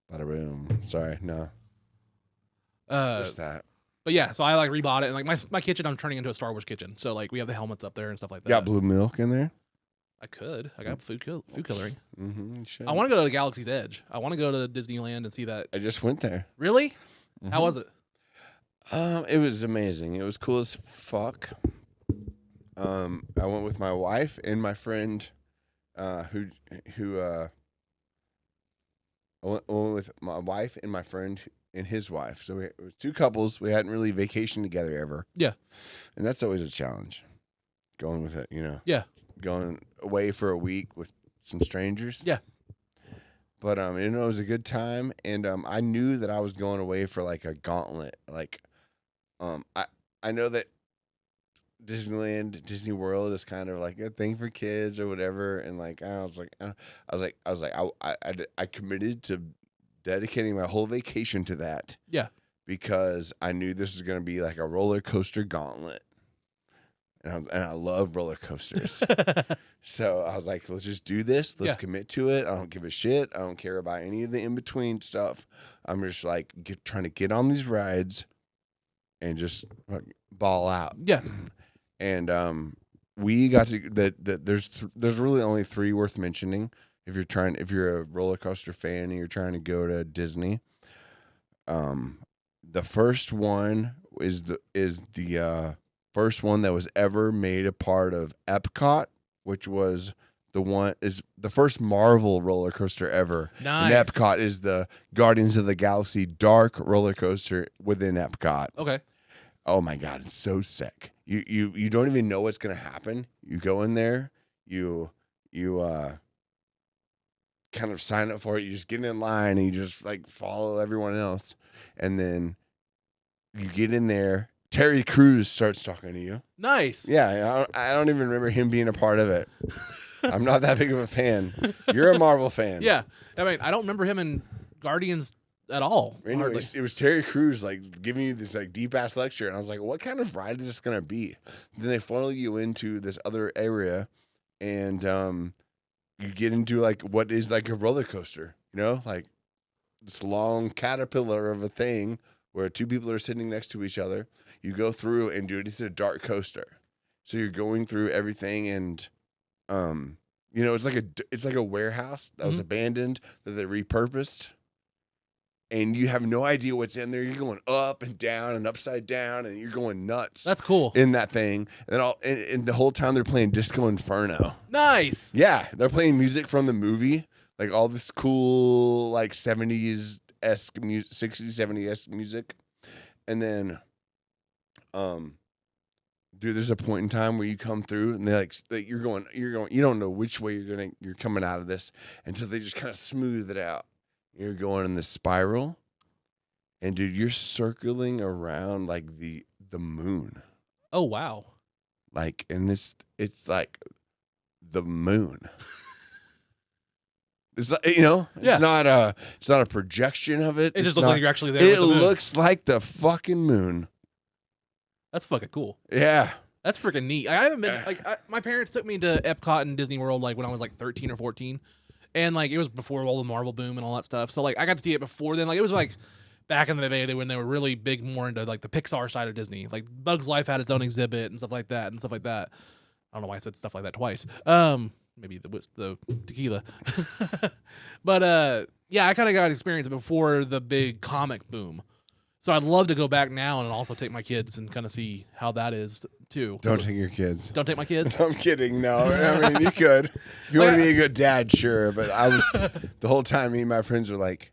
Speaker 1: Bada boom. Sorry, no. What's that?
Speaker 2: But yeah, so I like rebought it, and like my kitchen, I'm turning into a Star Wars kitchen. So like we have the helmets up there and stuff like that.
Speaker 1: Got blue milk in there?
Speaker 2: I could. I got food coloring.
Speaker 1: Mm-hmm,
Speaker 2: I want to go to the Galaxy's Edge. I want to go to Disneyland and see that.
Speaker 1: I just went there.
Speaker 2: Really? Mm-hmm. How was it?
Speaker 1: It was amazing. It was cool as fuck. I went with my wife and my friend, I went with my wife and my friend and his wife. So it was 2 couples. We hadn't really vacationed together ever.
Speaker 2: Yeah.
Speaker 1: And that's always a challenge. Going with it,
Speaker 2: Yeah.
Speaker 1: Going away for a week with some strangers.
Speaker 2: Yeah.
Speaker 1: But it was a good time, and I knew that I was going away for like a gauntlet. Like, I know that Disney World is kind of like a thing for kids or whatever, and like I committed to dedicating my whole vacation to that.
Speaker 2: Yeah.
Speaker 1: Because I knew this was going to be like a roller coaster gauntlet. And I love roller coasters. So I was like, let's just do this. Let's commit to it. I don't give a shit. I don't care about any of the in-between stuff. I'm just like trying to get on these rides and just ball out.
Speaker 2: Yeah.
Speaker 1: And we got to that there's really only 3 worth mentioning if you're a roller coaster fan and you're trying to go to Disney. The first one is the first one that was ever made a part of Epcot, which was the first Marvel roller coaster ever.
Speaker 2: Nice.
Speaker 1: And Epcot is the Guardians of the Galaxy dark roller coaster within Epcot.
Speaker 2: Okay.
Speaker 1: Oh my God, it's so sick. You don't even know what's gonna happen. You go in there, you kind of sign up for it. You just get in line and you just like follow everyone else, and then you get in there. Terry Crews starts talking to you.
Speaker 2: Nice.
Speaker 1: Yeah, I don't even remember him being a part of it. I'm not that big of a fan. You're a Marvel fan.
Speaker 2: Yeah. I mean, I don't remember him in Guardians at all.
Speaker 1: Anyways, it was Terry Crews like giving you this like deep ass lecture, and I was like, "What kind of ride is this gonna be?" Then they funnel you into this other area, and you get into like what is like a roller coaster, like this long caterpillar of a thing where 2 people are sitting next to each other. You go through and dude, it's a dark coaster, so you're going through everything, and it's like a warehouse that was abandoned that they repurposed. And you have no idea what's in there. You're going up and down and upside down, and you're going nuts.
Speaker 2: That's cool.
Speaker 1: In that thing. And the whole time they're playing Disco Inferno.
Speaker 2: Nice.
Speaker 1: Yeah. They're playing music from the movie. Like all this cool, like 70s-esque, 60s, 70s-esque music. and then, dude, there's a point in time where you come through and they're like, you're going, you don't know which way you're coming out of this until they just kind of smooth it out. You're going in this spiral, and dude, you're circling around like the moon.
Speaker 2: Oh wow!
Speaker 1: Like, and it's like the moon. It's like, it's not a projection of it.
Speaker 2: It just looks like you're actually there.
Speaker 1: It
Speaker 2: with the moon.
Speaker 1: looks like the fucking moon.
Speaker 2: That's fucking cool.
Speaker 1: Yeah.
Speaker 2: That's freaking neat. I haven't been my parents took me to Epcot and Disney World like when I was like 13 or 14, and like it was before all the Marvel boom and all that stuff. So like I got to see it before then. Like it was like back in the day when they were really big more into like the Pixar side of Disney. Like Bugs Life had its own exhibit and stuff like that. I don't know why I said stuff like that twice. Maybe the tequila, but yeah, I kind of got experience before the big comic boom. So I'd love to go back now and also take my kids and kind of see how that is too.
Speaker 1: Don't take your kids.
Speaker 2: Don't take my kids.
Speaker 1: I'm kidding. No, I mean you could. If you want to be a good dad, sure. But I was the whole time. Me and my friends were like,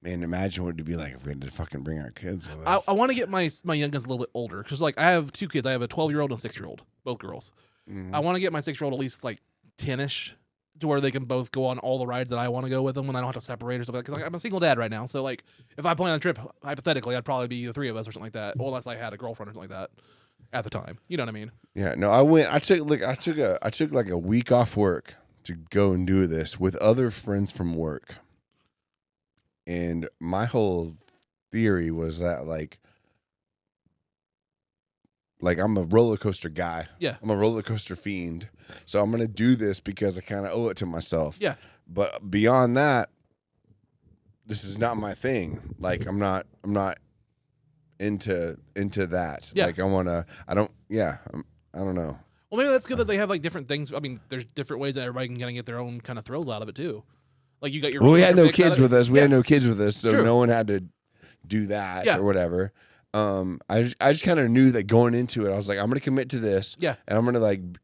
Speaker 1: "Man, imagine what it'd be like if we had to fucking bring our kids with us."
Speaker 2: I want to get my youngest a little bit older because like I have 2 kids. I have a 12-year-old and a 6-year-old, both girls.
Speaker 1: Mm-hmm.
Speaker 2: I want to get my 6-year-old at least like 10ish to where they can both go on all the rides that I want to go with them when I don't have to separate or stuff like that. Because like, I'm a single dad right now, so like if I plan on a trip, hypothetically, I'd probably be the 3 of us or something like that, unless I had a girlfriend or something like that at the time. You know what I mean?
Speaker 1: Yeah. No, I took like a week off work to go and do this with other friends from work, and my whole theory was that like I'm a roller coaster guy.
Speaker 2: Yeah.
Speaker 1: I'm a roller coaster fiend. So I'm going to do this because I kind of owe it to myself.
Speaker 2: Yeah.
Speaker 1: But beyond that, this is not my thing. Like I'm not into that.
Speaker 2: Yeah.
Speaker 1: Like I don't know.
Speaker 2: Well, maybe that's good that they have like different things. I mean, there's different ways that everybody can kind of get their own kind of thrills out of it too. Like you got your.
Speaker 1: Well, we
Speaker 2: roller
Speaker 1: had no
Speaker 2: fix out
Speaker 1: kids
Speaker 2: of it.
Speaker 1: with us. We
Speaker 2: Yeah.
Speaker 1: had no kids with us, so
Speaker 2: True.
Speaker 1: no one had to do that
Speaker 2: Yeah.
Speaker 1: or whatever. I just kind of knew that going into it, I was like, I'm gonna commit to this.
Speaker 2: Yeah.
Speaker 1: And I'm gonna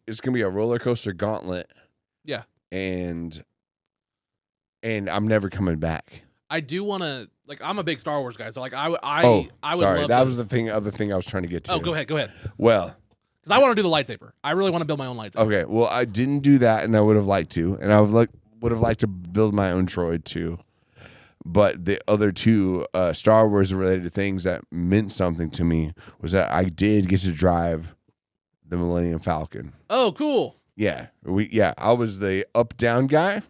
Speaker 1: it's gonna be a roller coaster gauntlet.
Speaker 2: Yeah.
Speaker 1: And I'm never coming back.
Speaker 2: I do want to like. I'm a big Star Wars guy, so like I would.
Speaker 1: Sorry,
Speaker 2: love
Speaker 1: that
Speaker 2: to,
Speaker 1: was the other thing I was trying to get to.
Speaker 2: Oh, go ahead.
Speaker 1: Well,
Speaker 2: Because I want to do the lightsaber. I really want to build my own lightsaber.
Speaker 1: okay. Well, I didn't do that, and I would have liked to, and I would have liked to build my own droid too. But the other 2 Star Wars related things that meant something to me was that I did get to drive the Millennium Falcon.
Speaker 2: Oh, cool.
Speaker 1: Yeah, I was the up-down guy.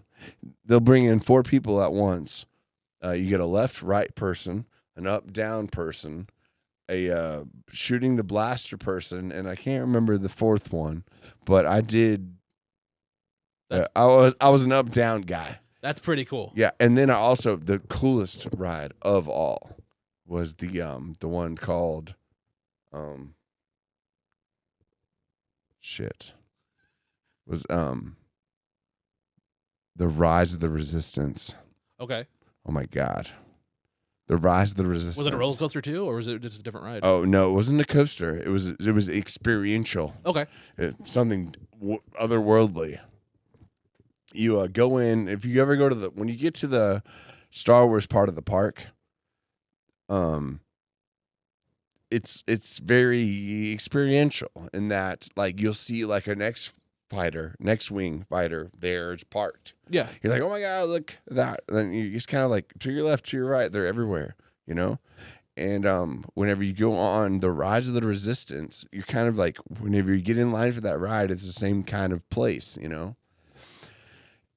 Speaker 1: They'll bring in 4 people at once. You get a left-right person, an up-down person, a shooting the blaster person, and I can't remember the 4th one, but I did. I was an up-down guy.
Speaker 2: That's pretty cool.
Speaker 1: Yeah, and then I also the coolest ride of all was the one called was the Rise of the Resistance.
Speaker 2: Okay.
Speaker 1: Oh my God, the Rise of the Resistance.
Speaker 2: Was it a roller coaster too, or was it just a different ride?
Speaker 1: Oh no, it wasn't a coaster. It was experiential.
Speaker 2: Okay.
Speaker 1: Something otherworldly. You go in, if you ever go to when you get to the Star Wars part of the park, it's very experiential in that like you'll see like a X-wing fighter there, it's parked.
Speaker 2: Yeah.
Speaker 1: You're like, oh my God, look at that. And then you just kind of like to your left, to your right, they're everywhere, And whenever you go on the Rise of the Resistance, you're kind of like, whenever you get in line for that ride, it's the same kind of place,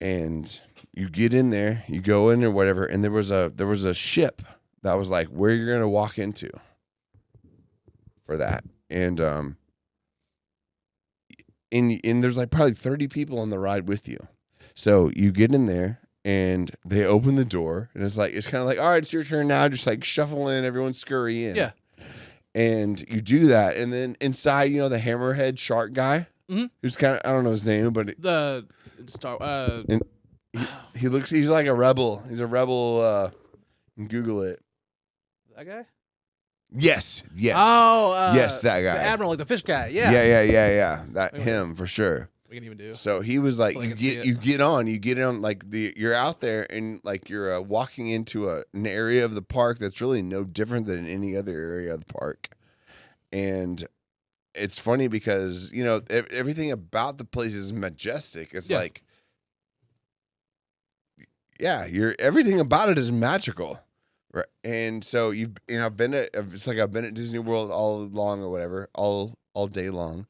Speaker 1: And you get in there, you go in or whatever, and there was a ship that was like where you're gonna walk into for that, and there's like probably 30 people on the ride with you, so you get in there and they open the door and it's kind of like, all right, it's your turn now, just like shuffle in, everyone scurry in,
Speaker 2: Yeah.
Speaker 1: and you do that, and then inside, the hammerhead shark guy, who's kind of, I don't know his name, but
Speaker 2: The Star.
Speaker 1: he's like a rebel. He's a rebel. Google it.
Speaker 2: That guy.
Speaker 1: Yes.
Speaker 2: Oh.
Speaker 1: Yes, that guy.
Speaker 2: The admiral, like the fish guy. Yeah.
Speaker 1: Yeah. That him for sure.
Speaker 2: we can even do.
Speaker 1: So he was like,
Speaker 2: So they can see it.
Speaker 1: you get on like you're out there and like you're walking into an area of the park that's really no different than any other area of the park. And it's funny because, you know, everything about the place is majestic. It's like, yeah, everything about it is magical. Right. And so I've been at Disney World all along or whatever, all day long.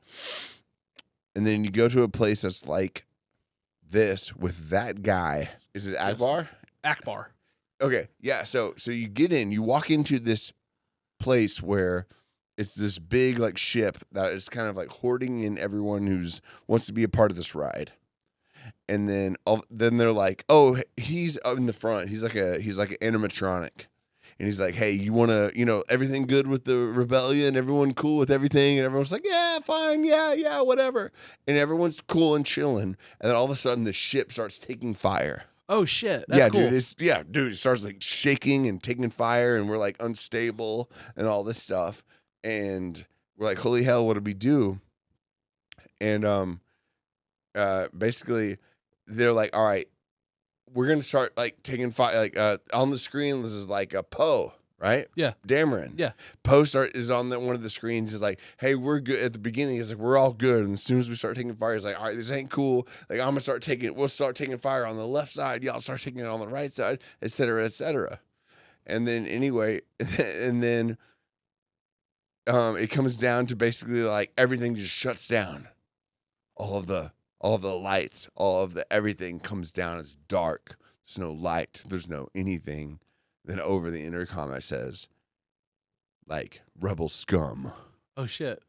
Speaker 1: And then you go to a place that's like this with that guy. Is it Akbar?
Speaker 2: Akbar.
Speaker 1: Okay. Yeah. So you get in, you walk into this place where it's this big like ship that is kind of like hoarding in everyone who's wants to be a part of this ride. And then they're like, oh, he's up in the front. He's like an animatronic. And he's like, hey, you want to, you know, everything good with the rebellion? Everyone cool with everything? And everyone's like, yeah, fine. Yeah, whatever. And everyone's cool and chilling. And then all of a sudden the ship starts taking fire.
Speaker 2: Oh, shit. That's cool.
Speaker 1: Dude, it starts like shaking and taking fire. And we're like unstable and all this stuff. And we're like, holy hell, what did we do? And basically they're like, all right, we're going to start like taking fire. Like on the screen, this is like a Poe, right?
Speaker 2: Yeah.
Speaker 1: Dameron.
Speaker 2: Yeah.
Speaker 1: Poe is on one of the screens. He's like, hey, we're good. At the beginning, he's like, we're all good. And as soon as we start taking fire, he's like, all right, this ain't cool. Like, we'll start taking fire on the left side. Y'all start taking it on the right side, et cetera, et cetera. And then anyway, and then it comes down to basically like everything just shuts down. All of the lights, all of the everything comes down. It's dark. There's no light. There's no anything. Then over the intercom it says, like, rebel scum.
Speaker 2: Oh shit.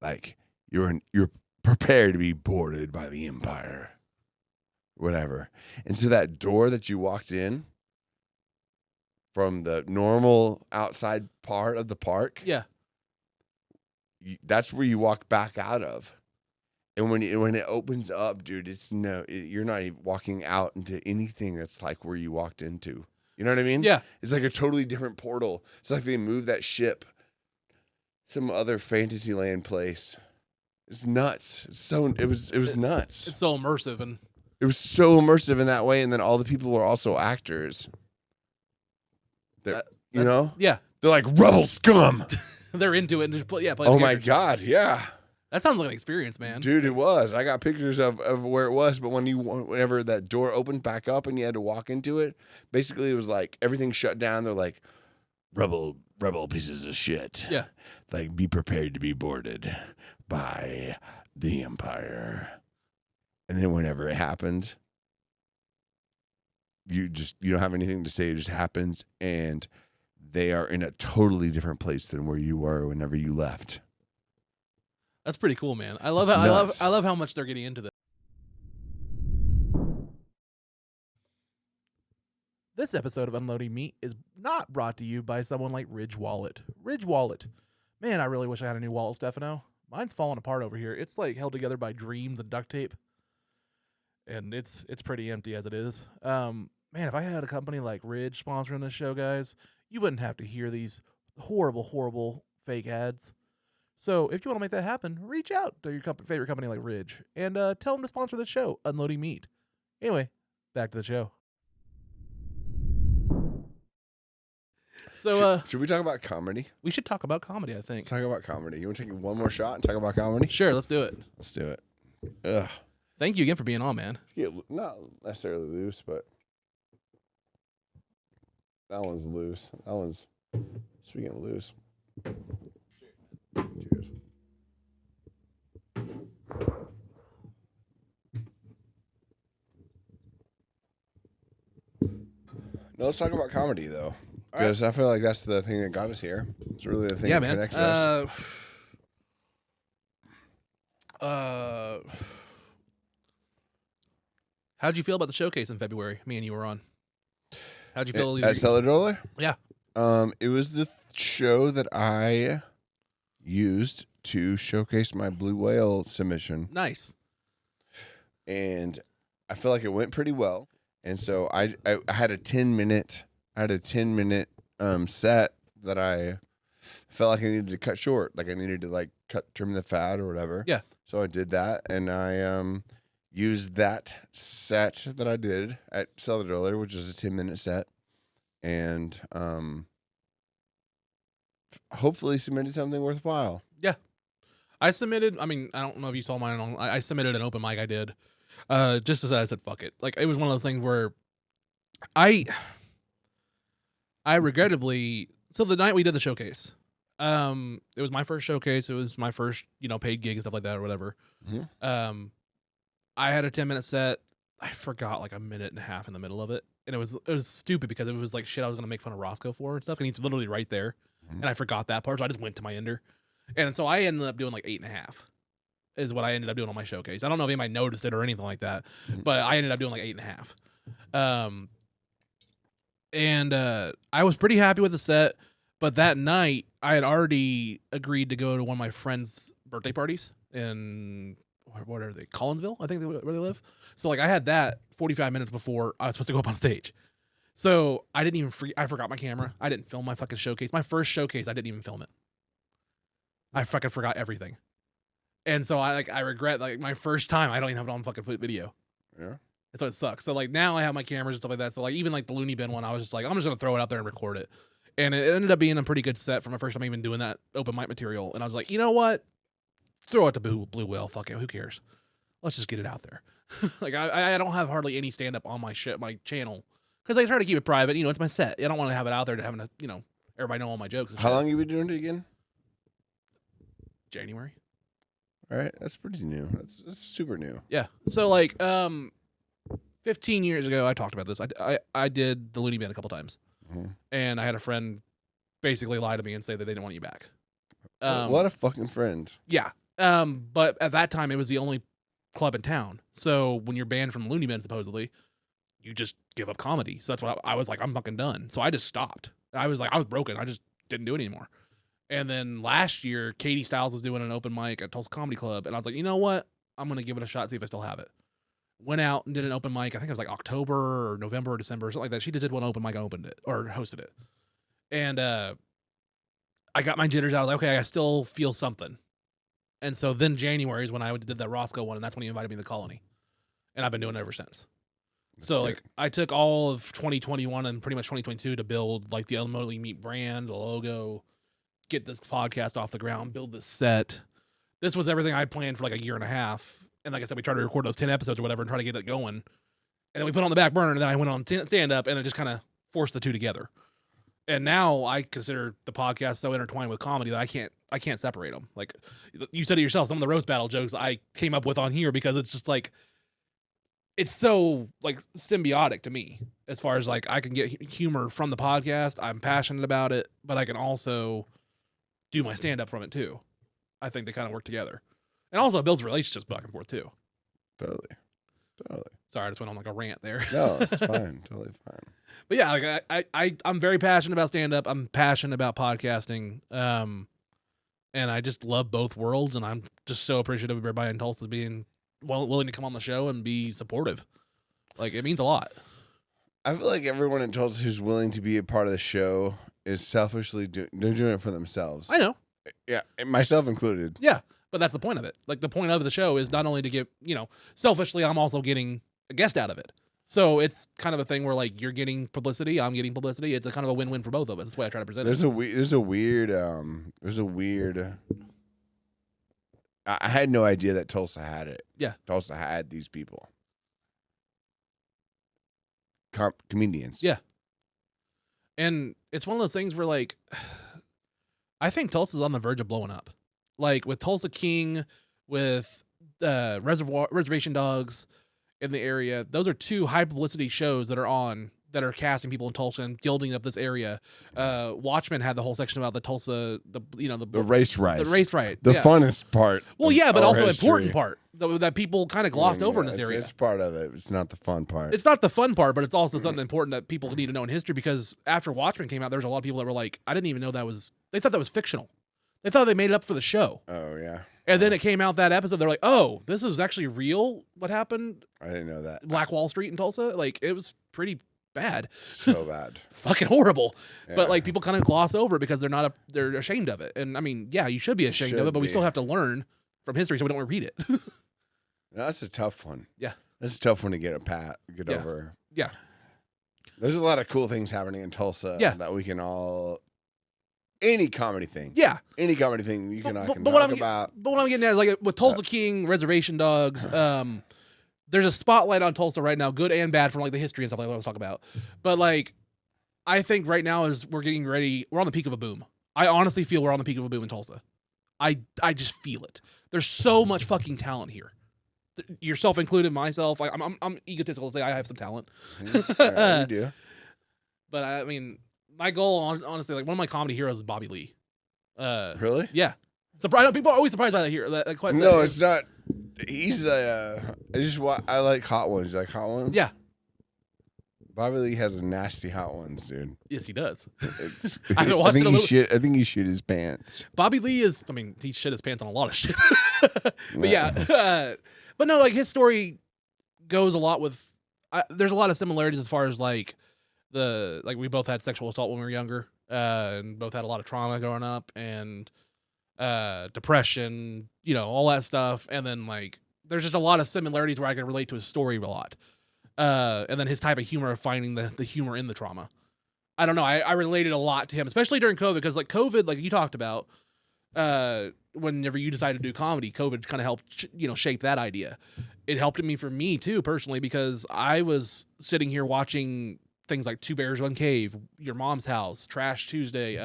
Speaker 1: Like you're prepared to be boarded by the Empire. Whatever. And so that door that you walked in from the normal outside part of the park.
Speaker 2: Yeah.
Speaker 1: That's where you walk back out of. And when it opens up, dude, you're not even walking out into anything that's like where you walked into. You know what I mean?
Speaker 2: Yeah.
Speaker 1: It's like a totally different portal. It's like they moved that ship some other Fantasyland place. It's nuts. It was nuts.
Speaker 2: It's so immersive and
Speaker 1: it was so immersive in that way. And then all the people were also actors. You know?
Speaker 2: Yeah.
Speaker 1: They're like rebel scum.
Speaker 2: They're into it and just play.
Speaker 1: Oh my God. Yeah.
Speaker 2: That sounds like an experience, man.
Speaker 1: Dude, it was. I got pictures of where it was, but whenever that door opened back up and you had to walk into it, basically it was like everything shut down. They're like, rebel pieces of shit.
Speaker 2: Yeah.
Speaker 1: Like, be prepared to be boarded by the Empire. And then whenever it happened, you don't have anything to say. It just happens, and they are in a totally different place than where you were whenever you left.
Speaker 2: That's pretty cool, man. I love how much they're getting into this. This episode of Unloading Meat is not brought to you by someone like Ridge Wallet. Ridge Wallet. Man, I really wish I had a new wallet, Stefano. Mine's falling apart over here. It's like held together by dreams and duct tape. And it's pretty empty as it is. Man, if I had a company like Ridge sponsoring this show, guys, you wouldn't have to hear these horrible, horrible fake ads. So if you want to make that happen, reach out to your favorite company like Ridge and tell them to sponsor the show, Unloading Meat. Anyway, back to the show. So
Speaker 1: should we talk about comedy?
Speaker 2: We should talk about comedy, I think.
Speaker 1: Let's talk about comedy. You want to take one more shot and talk about comedy?
Speaker 2: Sure, let's do it.
Speaker 1: Let's do it. Ugh.
Speaker 2: Thank you again for being on, man.
Speaker 1: Not necessarily loose, but that one's loose. That one's, speaking of loose. Cheers. No, let's talk about comedy, though. Because I feel like that's the thing that got us here. It's really the thing that connected us.
Speaker 2: How'd you feel about the showcase in February? Me and you were on. How'd you feel?
Speaker 1: At Cellar Dweller?
Speaker 2: Yeah.
Speaker 1: It was the show that I used to showcase my blue whale submission.
Speaker 2: Nice.
Speaker 1: And I feel like it went pretty well. And so I had a 10-minute set that I felt like I needed to cut short. Like I needed to trim the fat or whatever.
Speaker 2: Yeah.
Speaker 1: So I did that, and I used that set that I did at Cellar Driller, which is a 10-minute set, and hopefully submitted something worthwhile.
Speaker 2: Yeah. I submitted, I don't know if you saw mine. I submitted an open mic I did. Just as I said, fuck it. Like, it was one of those things where I regrettably, so the night we did the showcase, it was my first showcase. It was my first, paid gig and stuff like that or whatever.
Speaker 1: Mm-hmm.
Speaker 2: I had a 10-minute set. I forgot like a minute and a half in the middle of it. And it was stupid because it was like shit I was going to make fun of Roscoe for and stuff. And he's literally right there.
Speaker 1: Mm-hmm.
Speaker 2: And I forgot that part. So I just went to my ender. And so I ended up doing like 8.5 is what I ended up doing on my showcase. I don't know if anybody noticed it or anything like that, but I ended up doing like 8.5. And I was pretty happy with the set. But that night, I had already agreed to go to one of my friends' birthday parties in, what are they, Collinsville, I think where they live. So like I had that 45 minutes before I was supposed to go up on stage. So I didn't even I forgot my camera. I didn't film my fucking showcase. My first showcase, I didn't even film it. I fucking forgot everything. And so I regret like my first time, I don't even have it on fucking video.
Speaker 1: Yeah.
Speaker 2: And so it sucks. So like now I have my cameras and stuff like that. So like even like the Looney Bin one, I was just like, I'm just gonna throw it out there and record it. And it ended up being a pretty good set for my first time even doing that open mic material. And I was like, you know what? Throw it to Blue Whale. Fuck it. Who cares? Let's just get it out there. Like I don't have hardly any stand up on my channel because I try to keep it private. It's my set. I don't want to have it out there to having to, everybody know all my jokes.
Speaker 1: How long have you been doing it again?
Speaker 2: January.
Speaker 1: All right, that's pretty new. That's super new.
Speaker 2: Yeah. So like 15 years ago, I talked about this. I did the Looney Bin a couple times.
Speaker 1: Mm-hmm.
Speaker 2: And I had a friend basically lie to me and say that they didn't want you back.
Speaker 1: What a fucking friend.
Speaker 2: Yeah. But at that time, it was the only club in town. So when you're banned from the Looney Bin, supposedly, you just give up comedy. So that's what I was like, I'm fucking done. So I just stopped. I was broken. I just didn't do it anymore. And then last year, Katie Styles was doing an open mic at Tulsa Comedy Club. And I was like, you know what? I'm going to give it a shot, see if I still have it. Went out and did an open mic. I think it was like October or November or December or something like that. She just did one open mic. I opened it or hosted it. And I got my jitters out. I was like, okay, I still feel something. And so then January is when I did that Roscoe one. And that's when he invited me to the Colony. And I've been doing it ever since.
Speaker 1: That's
Speaker 2: so
Speaker 1: great.
Speaker 2: like I took all of 2021 and pretty much 2022 to build like the UnloadingMeat brand, the logo, get this podcast off the ground, build this set. This was everything I planned for like a year and a half. And like I said, we tried to record those 10 episodes or whatever and try to get it going. And then we put it on the back burner and then I went on stand-up and it just kind of forced the two together. And now I consider the podcast so intertwined with comedy that I can't separate them. Like you said it yourself, some of the roast battle jokes I came up with on here because it's just like, it's so like symbiotic to me as far as like I can get humor from the podcast. I'm passionate about it, but I can also do my stand-up from it too. I think they kind of work together. And also it builds relationships back and forth too.
Speaker 1: Totally.
Speaker 2: Sorry, I just went on like a rant there.
Speaker 1: No, it's fine. Totally fine.
Speaker 2: But yeah, like I'm very passionate about stand-up. I'm passionate about podcasting. And I just love both worlds. And I'm just so appreciative of everybody in Tulsa being willing to come on the show and be supportive. Like it means a lot.
Speaker 1: I feel like everyone in Tulsa who's willing to be a part of the show is selfishly they're doing it for themselves.
Speaker 2: I know.
Speaker 1: Yeah, and myself included.
Speaker 2: Yeah. But that's the point of it. Like the point of the show is not only to get, selfishly, I'm also getting a guest out of it. So it's kind of a thing where like you're getting publicity, I'm getting publicity. It's a kind of a win-win for both of us. That's the way I try to present it.
Speaker 1: There's a weird. I had no idea that Tulsa had it.
Speaker 2: Yeah.
Speaker 1: Tulsa had these people. Comedians.
Speaker 2: Yeah. And it's one of those things where like, I think Tulsa's on the verge of blowing up. Like with Tulsa King, with Reservation Dogs in the area, those are two high publicity shows that are casting people in Tulsa and building up this area. Watchmen had the whole section about the Tulsa, the
Speaker 1: race riot.
Speaker 2: The race riot.
Speaker 1: The funnest part.
Speaker 2: Well, yeah, but also
Speaker 1: history.
Speaker 2: important part that people kind of glossed over in this area.
Speaker 1: It's part of it. It's not the fun part.
Speaker 2: It's not the fun part, but it's also something important that people need to know in history because after Watchmen came out, there was a lot of people that were like, I didn't even know they thought that was fictional. They thought they made it up for the show.
Speaker 1: Oh, yeah.
Speaker 2: And then it came out that episode. They're like, oh, this is actually real. What happened?
Speaker 1: I didn't know that.
Speaker 2: Black Wall Street in Tulsa. Like, it was pretty bad,
Speaker 1: So bad.
Speaker 2: fucking horrible.
Speaker 1: Yeah.
Speaker 2: But like people kind of gloss over because they're ashamed of it. And I mean, yeah, you should be ashamed of it, but we still have to learn from history so we don't repeat it.
Speaker 1: No, that's a tough one.
Speaker 2: Yeah.
Speaker 1: That's a tough one to get
Speaker 2: Yeah.
Speaker 1: over.
Speaker 2: Yeah.
Speaker 1: There's a lot of cool things happening in Tulsa that we can all. Any comedy thing.
Speaker 2: Yeah.
Speaker 1: Any comedy thing you can talk about.
Speaker 2: But what I'm getting at is like with Tulsa King, Reservation Dogs, there's a spotlight on Tulsa right now, good and bad, from like the history and stuff like what I was talking about. But like, I think right now is we're getting ready. We're on the peak of a boom. I honestly feel we're on the peak of a boom in Tulsa. I just feel it. There's so much fucking talent here. Yourself included, myself. Like I'm egotistical to say I have some talent.
Speaker 1: Yeah, you do.
Speaker 2: But I mean, my goal, honestly, like one of my comedy heroes is Bobby Lee.
Speaker 1: Really?
Speaker 2: Yeah. Surprised. People are always surprised by that here.
Speaker 1: No, it's not. He's I like hot ones. You like hot ones?
Speaker 2: Yeah.
Speaker 1: Bobby Lee has a nasty hot ones, dude.
Speaker 2: Yes, he does.
Speaker 1: I think he shit his pants.
Speaker 2: Bobby Lee is. I mean, he shit his pants on a lot of shit. But yeah. But no, like his story goes a lot with. There's a lot of similarities as far as like we both had sexual assault when we were younger, and both had a lot of trauma growing up and depression, all that stuff. And then like there's just a lot of similarities where I can relate to his story a lot. And then his type of humor of finding the humor in the trauma. I don't know. I related a lot to him, especially during COVID, because like COVID, like you talked about, whenever you decided to do comedy, COVID kind of helped, shape that idea. It helped for me too, personally, because I was sitting here watching things like Two Bears, One Cave, Your Mom's House, Trash Tuesday,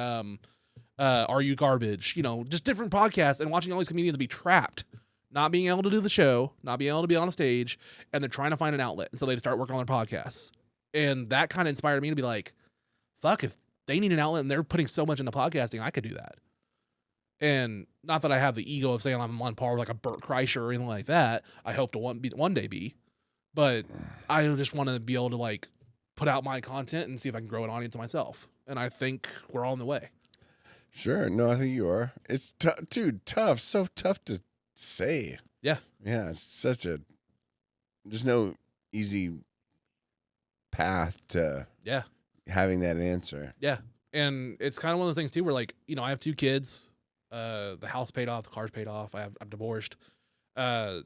Speaker 2: Are You Garbage, just different podcasts, and watching all these comedians be trapped, not being able to do the show, not being able to be on a stage, and they're trying to find an outlet. And so they start working on their podcasts. And that kind of inspired me to be like, fuck, if they need an outlet and they're putting so much into podcasting, I could do that. And not that I have the ego of saying I'm on par with like a Burt Kreischer or anything like that. I hope to one day be. But I just want to be able to like put out my content and see if I can grow an audience myself. And I think we're all on the way.
Speaker 1: Sure. No, I think you are. It's tough. So tough to say.
Speaker 2: Yeah.
Speaker 1: Yeah. It's there's no easy path to having that answer.
Speaker 2: Yeah. And it's kind of one of those things too, where like, I have 2 kids, the house paid off, the car's paid off. I'm divorced. I've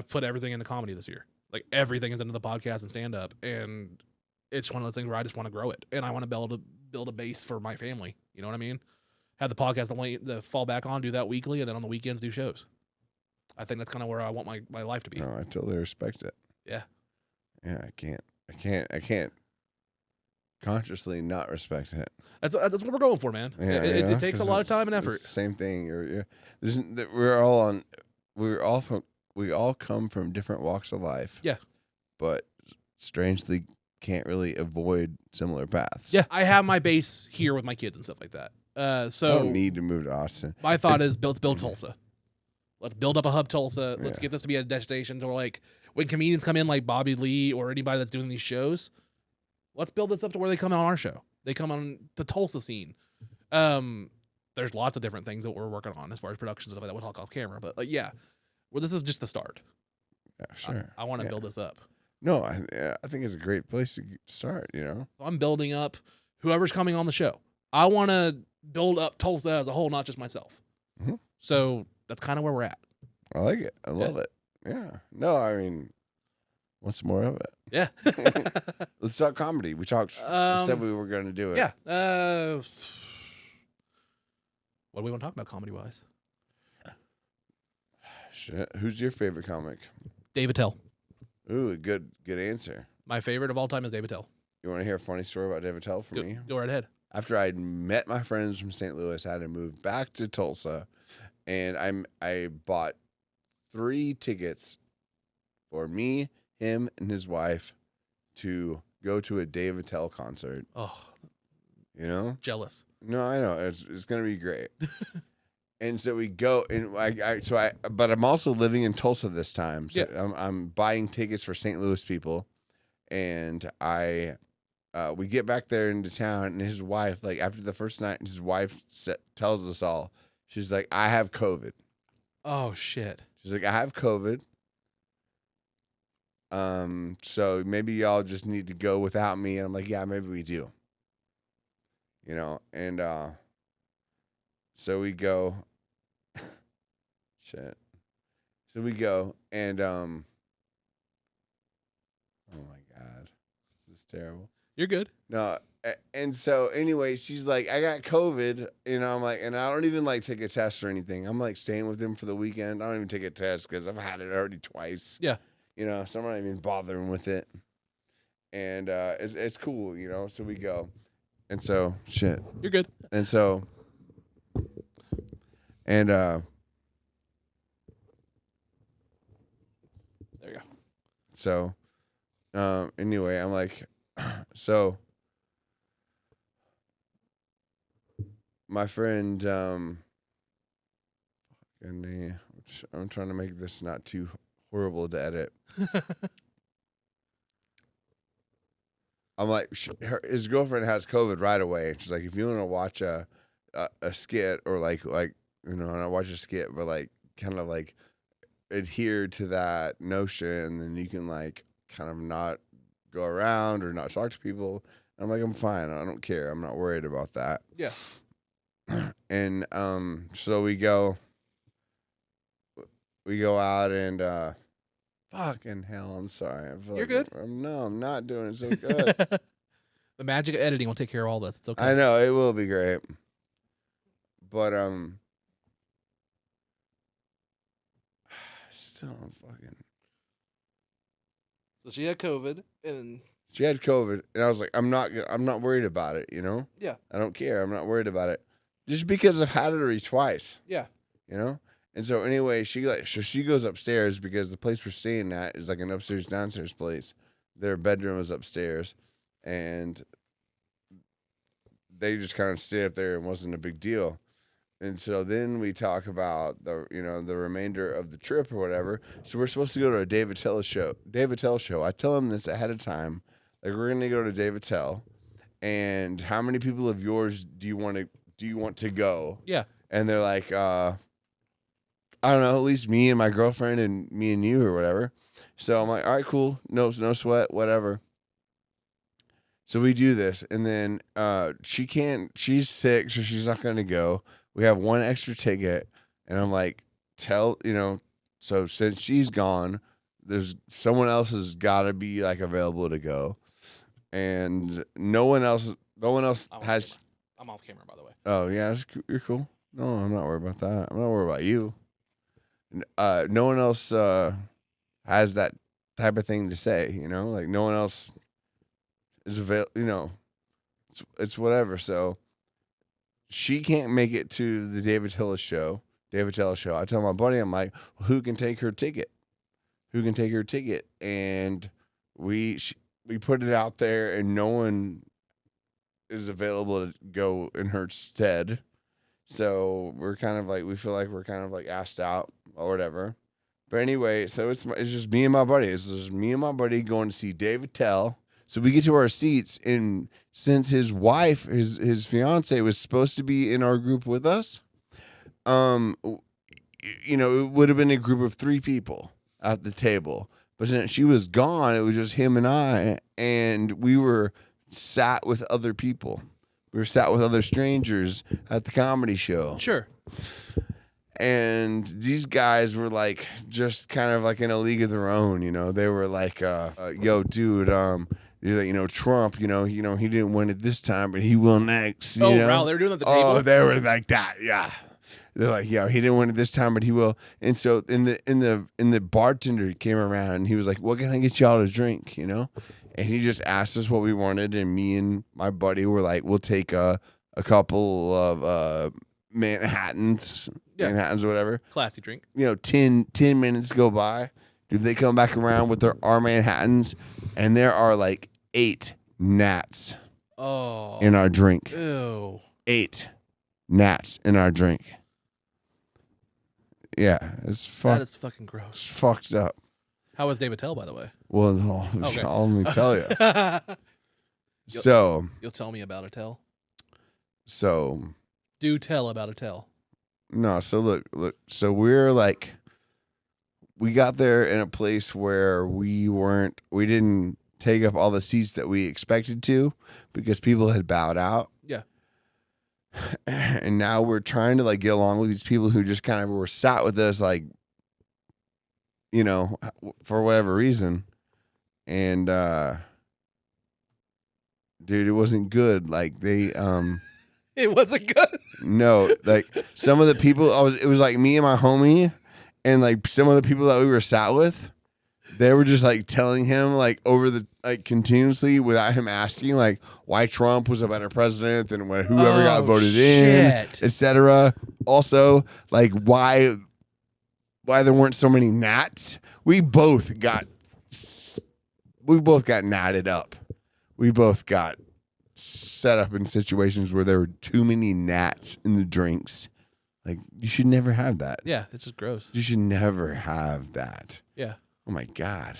Speaker 2: put everything into comedy this year. Like everything is into the podcast and stand up. And it's one of those things where I just want to grow it. And I want to be able to build a base for my family. You know what I mean? Have the podcast to fall back on, do that weekly, and then on the weekends do shows. I think that's kind of where I want my life to be.
Speaker 1: No, I totally respect it.
Speaker 2: Yeah.
Speaker 1: Yeah, I can't consciously not respect it.
Speaker 2: That's what we're going for, man.
Speaker 1: Yeah,
Speaker 2: it takes a lot of time and effort.
Speaker 1: Same thing. We all come from different walks of life.
Speaker 2: Yeah.
Speaker 1: But strangely can't really avoid similar paths.
Speaker 2: Yeah, I have my base here with my kids and stuff like that. So
Speaker 1: I don't need to move to Austin.
Speaker 2: My thought is let's build Tulsa. Let's build up a hub Tulsa. Let's get this to be a destination to where, like, when comedians come in like Bobby Lee or anybody that's doing these shows, let's build this up to where they come on our show. They come on the Tulsa scene. There's lots of different things that we're working on as far as productions and stuff like that. We'll talk off camera, but like, this is just the start.
Speaker 1: Yeah, sure.
Speaker 2: I want to build this up.
Speaker 1: No, I think it's a great place to start.
Speaker 2: I'm building up whoever's coming on the show. I want to build up Tulsa as a whole, not just myself.
Speaker 1: Mm-hmm.
Speaker 2: So that's kind of where we're at.
Speaker 1: I like it. I love it. Yeah. No, I mean, what's more of it?
Speaker 2: Yeah.
Speaker 1: Let's talk comedy. We said we were going to do it.
Speaker 2: Yeah. What do we want to talk about comedy-wise?
Speaker 1: Shit. Who's your favorite comic?
Speaker 2: Dave Attell.
Speaker 1: Ooh, good answer.
Speaker 2: My favorite of all time is Dave Attell.
Speaker 1: You want to hear a funny story about Dave Attell for me?
Speaker 2: Go right ahead.
Speaker 1: After I'd met my friends from St. Louis, I had to move back to Tulsa, and I bought 3 tickets for me, him, and his wife to go to a Dave Attell concert.
Speaker 2: Oh,
Speaker 1: No,
Speaker 2: jealous.
Speaker 1: I know it's gonna be great. And so we go, and but I'm also living in Tulsa this time, so I'm buying tickets for St. Louis people, and we get back there into town, and his wife, like after the first night, his wife tells us all, she's like, I have COVID.
Speaker 2: Oh shit.
Speaker 1: She's like, I have COVID. So maybe y'all just need to go without me. And I'm like, yeah, maybe we do. You know, and so we go. Shit. So we go, and oh my God, this is terrible.
Speaker 2: You're good.
Speaker 1: No, and so anyway, she's like, I got COVID, you know. I'm like, and I don't even like take a test or anything. I'm like staying with him for the weekend. I don't even take a test because I've had it already twice.
Speaker 2: Yeah.
Speaker 1: You know, so I'm not even bothering with it. And it's cool, you know. So we go, and so shit.
Speaker 2: You're good.
Speaker 1: And so, and
Speaker 2: There you go.
Speaker 1: so, anyway, I'm like, so. My friend, I'm trying to make this not too horrible to edit. I'm like, his girlfriend has COVID right away. And she's like, if you want to watch a skit or like you know, not watch a skit, but like kind of like adhere to that notion, then you can like kind of not go around or not talk to people. I'm like, I'm fine. I don't care. I'm not worried about that.
Speaker 2: Yeah.
Speaker 1: And so we go out and fucking hell, I'm sorry. I feel
Speaker 2: You're
Speaker 1: like
Speaker 2: good.
Speaker 1: No, I'm not doing it so good.
Speaker 2: The magic of editing will take care of all this. It's okay.
Speaker 1: I know it will be great, but still I'm fucking.
Speaker 2: So she had COVID, and
Speaker 1: She had COVID, and I was like, I'm not worried about it, you know.
Speaker 2: yeah,
Speaker 1: I don't care. I'm not worried about it, just because I've had it already twice.
Speaker 2: yeah,
Speaker 1: You know. And so anyway, she goes upstairs because the place we're staying at is like an upstairs downstairs place. Their bedroom is upstairs, and they just kind of stayed up there and wasn't a big deal. And so then we talk about the remainder of the trip or whatever. So we're supposed to go to a Dave Attell show. I tell him this ahead of time, like we're gonna go to Dave Attell, and how many people of yours do you want to go?
Speaker 2: yeah.
Speaker 1: And they're like, I don't know, at least me and my girlfriend and me and you or whatever. So I'm like, all right, cool. No sweat, whatever. So we do this, and then she's sick, so she's not going to go. We have one extra ticket, and I'm like, so since she's gone, there's someone else has got to be like available to go. And no one else has.
Speaker 2: I'm off camera, by the way.
Speaker 1: Oh, yeah, you're cool. No, I'm not worried about that. I'm not worried about you. No one else has that type of thing to say, you know? Like, no one else is available, you know? It's whatever. So, she can't make it to the David Attell show. I tell my buddy, I'm like, who can take her ticket? And we put it out there, and no one is available to go in her stead. So we feel like we're kind of like asked out or whatever. But anyway, so it's just me and my buddy. It's just me and my buddy going to see Dave Attell. So we get to our seats, and since his wife, his fiance, was supposed to be in our group with us, it would have been a group of 3 people at the table. But since she was gone, it was just him and I, and we were sat with other people. We were sat with other strangers at the comedy show.
Speaker 2: Sure.
Speaker 1: And these guys were like, just kind of like in a league of their own, you know. They were like, yo, dude, Trump, he didn't win it this time, but he will next. You know?
Speaker 2: Wow, they were doing it at the table?
Speaker 1: Oh, they were like that, yeah. They're like, yeah, he didn't win it this time, but he will. And so in the bartender came around, and he was like, what can I get y'all to drink, you know? And he just asked us what we wanted, and me and my buddy were like, we'll take a couple of Manhattans or whatever.
Speaker 2: Classy drink.
Speaker 1: 10 minutes go by. Dude, they come back around with our Manhattans, and there are like 8 gnats in our drink.
Speaker 2: Ew.
Speaker 1: 8 gnats in our drink. Yeah, it's fucked.
Speaker 2: That is fucking gross.
Speaker 1: It's fucked up.
Speaker 2: How was David Attell, by the way?
Speaker 1: Well,
Speaker 2: Okay.
Speaker 1: let me tell you. So
Speaker 2: You'll tell me about Attell.
Speaker 1: So
Speaker 2: Do tell about Attell.
Speaker 1: no. So look. So we're like, we got there in a place where we didn't take up all the seats that we expected to because people had bowed out.
Speaker 2: Yeah.
Speaker 1: And now we're trying to like get along with these people who just kind of were sat with us, like, you know, for whatever reason. And, dude, it wasn't good. Like they,
Speaker 2: It wasn't good.
Speaker 1: no, like some of the people it was like me and my homie and like some of the people that we were sat with, they were just like telling him like over the like continuously without him asking like why Trump was a better president than whoever got voted in, etc. Also, like why there weren't so many gnats. We both got natted up. We both got set up in situations where there were too many gnats in the drinks. Like you should never have that.
Speaker 2: Yeah, it's just gross.
Speaker 1: You should never have that.
Speaker 2: Yeah.
Speaker 1: Oh my God.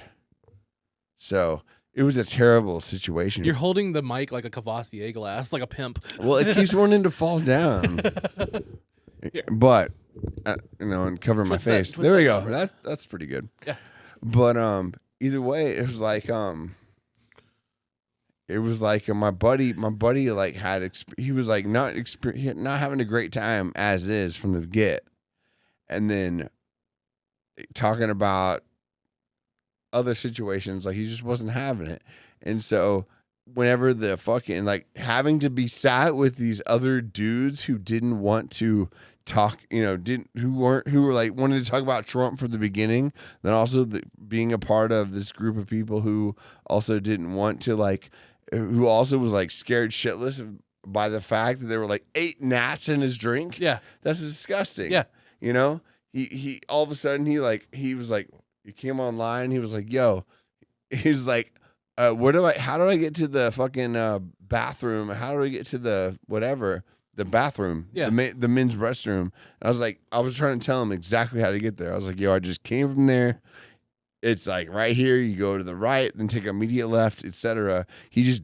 Speaker 1: So it was a terrible situation.
Speaker 2: You're holding the mic like a Cavassier glass, like a pimp.
Speaker 1: Well, it keeps wanting to fall down. But you know, and cover my face. There we go. That's pretty good.
Speaker 2: Yeah.
Speaker 1: But either way, it was like my buddy like he was like not having a great time as is from the get, and then talking about other situations like he just wasn't having it. And so whenever the fucking like having to be sat with these other dudes who didn't want to talk, you know, who were like wanted to talk about Trump from the beginning, then also being a part of this group of people who also didn't want to like, who also was like scared shitless by the fact that there were like 8 gnats in his drink.
Speaker 2: Yeah.
Speaker 1: That's disgusting.
Speaker 2: Yeah.
Speaker 1: You know, he all of a sudden he was like, he came online. He was like, yo, he's like, how do I get to the fucking bathroom? How do I get to the bathroom?
Speaker 2: Yeah.
Speaker 1: The men's restroom. And I was trying to tell him exactly how to get there. I was like, yo, I just came from there. It's like right here. You go to the right, then take immediate left, etc. He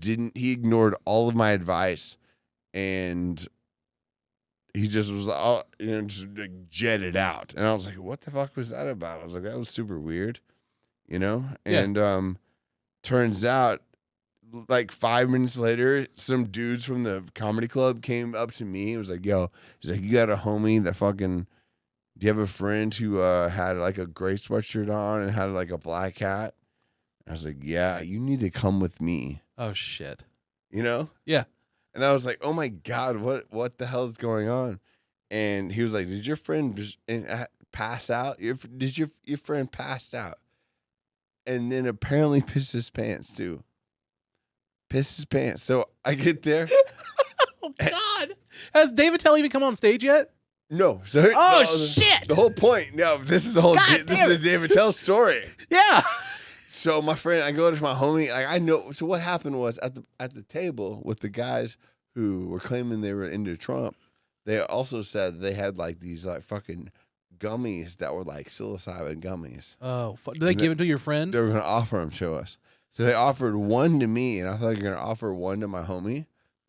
Speaker 1: ignored all of my advice, and he just was just like jetted out. And I was like, what the fuck was that about? I was like, that was super weird, you know?
Speaker 2: Yeah.
Speaker 1: And turns out like 5 minutes later, some dudes from the comedy club came up to me. It was like, yo, he's like, you got a homie that fucking, do you have a friend who had like a gray sweatshirt on and had like a black hat? I was like, yeah, you need to come with me.
Speaker 2: Oh shit.
Speaker 1: You know?
Speaker 2: Yeah.
Speaker 1: And I was like, oh my God, what the hell is going on? And he was like, did your friend just pass out? Did your friend pass out? And then apparently pissed his pants too. Pissed his pants. So I get there.
Speaker 2: Oh God. Has David Tell even come on stage yet?
Speaker 1: No. So
Speaker 2: shit.
Speaker 1: The whole point. No, this is the whole this is the David Tell story.
Speaker 2: Yeah.
Speaker 1: So my friend, I go to my homie. Like I know. So what happened was at the table with the guys who were claiming they were into Trump, they also said they had like these like fucking gummies that were like psilocybin gummies.
Speaker 2: Oh, did they give it to your friend?
Speaker 1: They were going to offer them to us. So they offered one to me, and I thought they were going to offer one to my homie.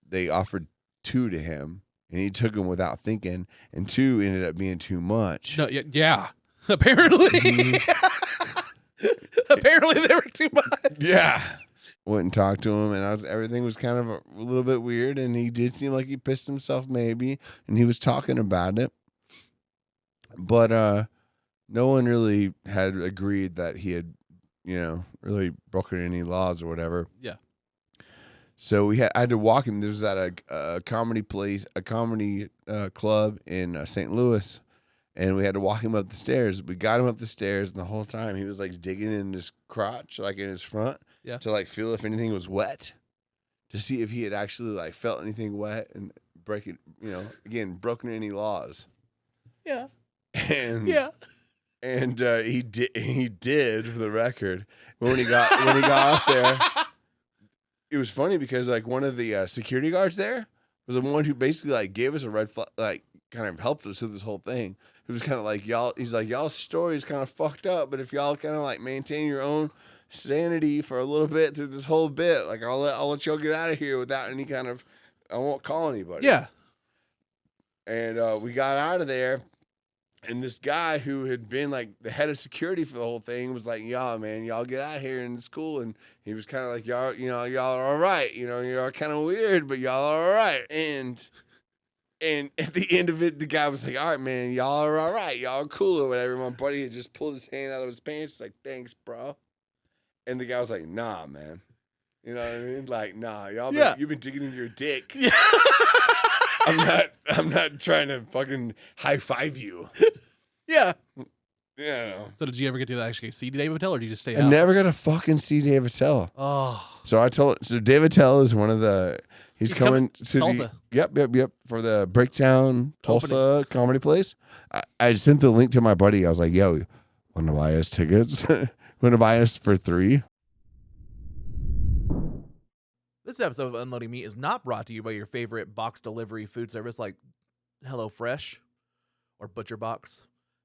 Speaker 1: They offered 2 to him, and he took them without thinking, and 2 ended up being too much.
Speaker 2: No, yeah. Apparently.
Speaker 1: Mm-hmm.
Speaker 2: Apparently they were too much.
Speaker 1: Yeah. Went and talked to him, and everything was kind of a little bit weird, and he did seem like he pissed himself maybe, and he was talking about it. But no one really had agreed that he had, really broken any laws or whatever.
Speaker 2: Yeah.
Speaker 1: So I had to walk him. There was at a comedy place, a comedy club in St. Louis, and we had to walk him up the stairs. We got him up the stairs, and the whole time he was like digging in his crotch, like in his front, to like feel if anything was wet, to see if he had actually like felt anything wet and broken any laws.
Speaker 2: Yeah.
Speaker 1: And
Speaker 2: yeah.
Speaker 1: And he did for the record. When he got up there, it was funny because like one of the security guards there was the one who basically like gave us a red flag, like kind of helped us with this whole thing. It was kind of like y'all's story is kind of fucked up, but if y'all kind of like maintain your own sanity for a little bit through this whole bit, like I'll let y'all get out of here without any kind of, I won't call anybody.
Speaker 2: Yeah.
Speaker 1: And we got out of there. And this guy who had been like the head of security for the whole thing was like, "Y'all, man, y'all get out here and it's cool." And he was kind of like, "Y'all, y'all are all right. You're kind of weird, but y'all are all right." And at the end of it, the guy was like, "All right, man, y'all are all right. Y'all are cool or whatever." My buddy had just pulled his hand out of his pants, like, "Thanks, bro." And the guy was like, "Nah, man." You know what I mean? Like, "Nah, you've been digging in your dick."
Speaker 2: Yeah.
Speaker 1: I'm not trying to fucking high five you.
Speaker 2: Yeah.
Speaker 1: Yeah.
Speaker 2: So did you ever get to actually see Dave Attell, or did you just stay
Speaker 1: I
Speaker 2: out?
Speaker 1: never got to fucking see Dave Attell.
Speaker 2: Oh.
Speaker 1: So Dave Attell is one of the, he's coming to
Speaker 2: Tulsa.
Speaker 1: Yep, for the Breakdown Tulsa comedy place. I sent the link to my buddy. I was like, "Yo, want to buy us tickets? Want to buy us for 3?"
Speaker 4: This episode of Unloading Meat is not brought to you by your favorite box delivery food service like HelloFresh or ButcherBox,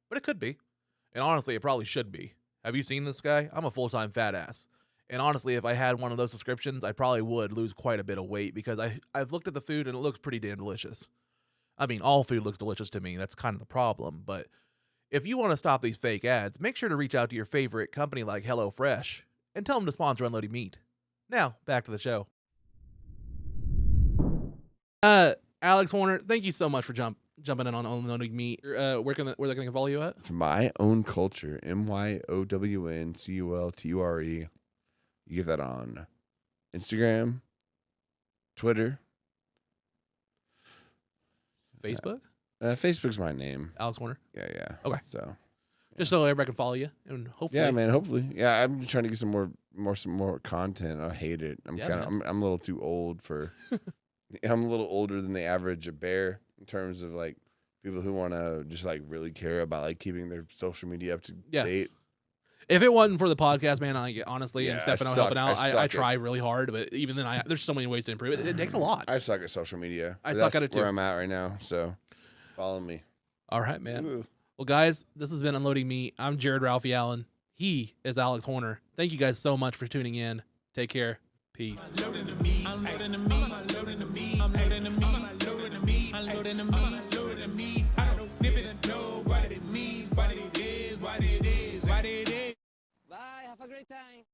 Speaker 4: but it could be. And honestly, it probably should be. Have you seen this guy? I'm a full-time fat ass. And honestly, if I had one of those subscriptions, I probably would lose quite a bit of weight because I've looked at the food and it looks pretty damn delicious. I mean, all food looks delicious to me. That's kind of the problem. But if you want to stop these fake ads, make sure to reach out to your favorite company like HelloFresh and tell them to sponsor Unloading Meat. Now, back to the show.
Speaker 2: Alex Horner, thank you so much for jumping in on Unloading Meat. Where they can follow you at?
Speaker 1: It's My Own Culture, MYOWNCULTURE. You get that on Instagram, Twitter,
Speaker 2: Facebook.
Speaker 1: Facebook's my name.
Speaker 2: Alex Horner.
Speaker 1: Yeah.
Speaker 2: Okay.
Speaker 1: So
Speaker 2: Just so everybody can follow you, and hopefully.
Speaker 1: yeah, man. Hopefully, yeah. I'm trying to get some more content. I hate it. I'm a little too old for. I'm a little older than the average bear in terms of like people who want to just like really care about like keeping their social media up to date.
Speaker 2: If it wasn't for the podcast, man, honestly, and Stefano helping out, I try really hard, but even then, there's so many ways to improve it. It takes a lot.
Speaker 1: I suck at social media.
Speaker 2: I suck at it too.
Speaker 1: Where I'm at right now, so follow me.
Speaker 2: All right, man.
Speaker 1: Ooh.
Speaker 2: Well, guys, this has been Unloading Meat. I'm Jared Ralphie Allen. He is Alex Horner. Thank you guys so much for tuning in. Take care. Peace.
Speaker 3: Unloading the meat. Unloading the meat. Unloading the meat. Unloading the meat. Unloading the meat. Unloading the meat. Unloading the meat. I don't even know what it means, what it is, what it is, what it is.
Speaker 5: Bye, have a great time.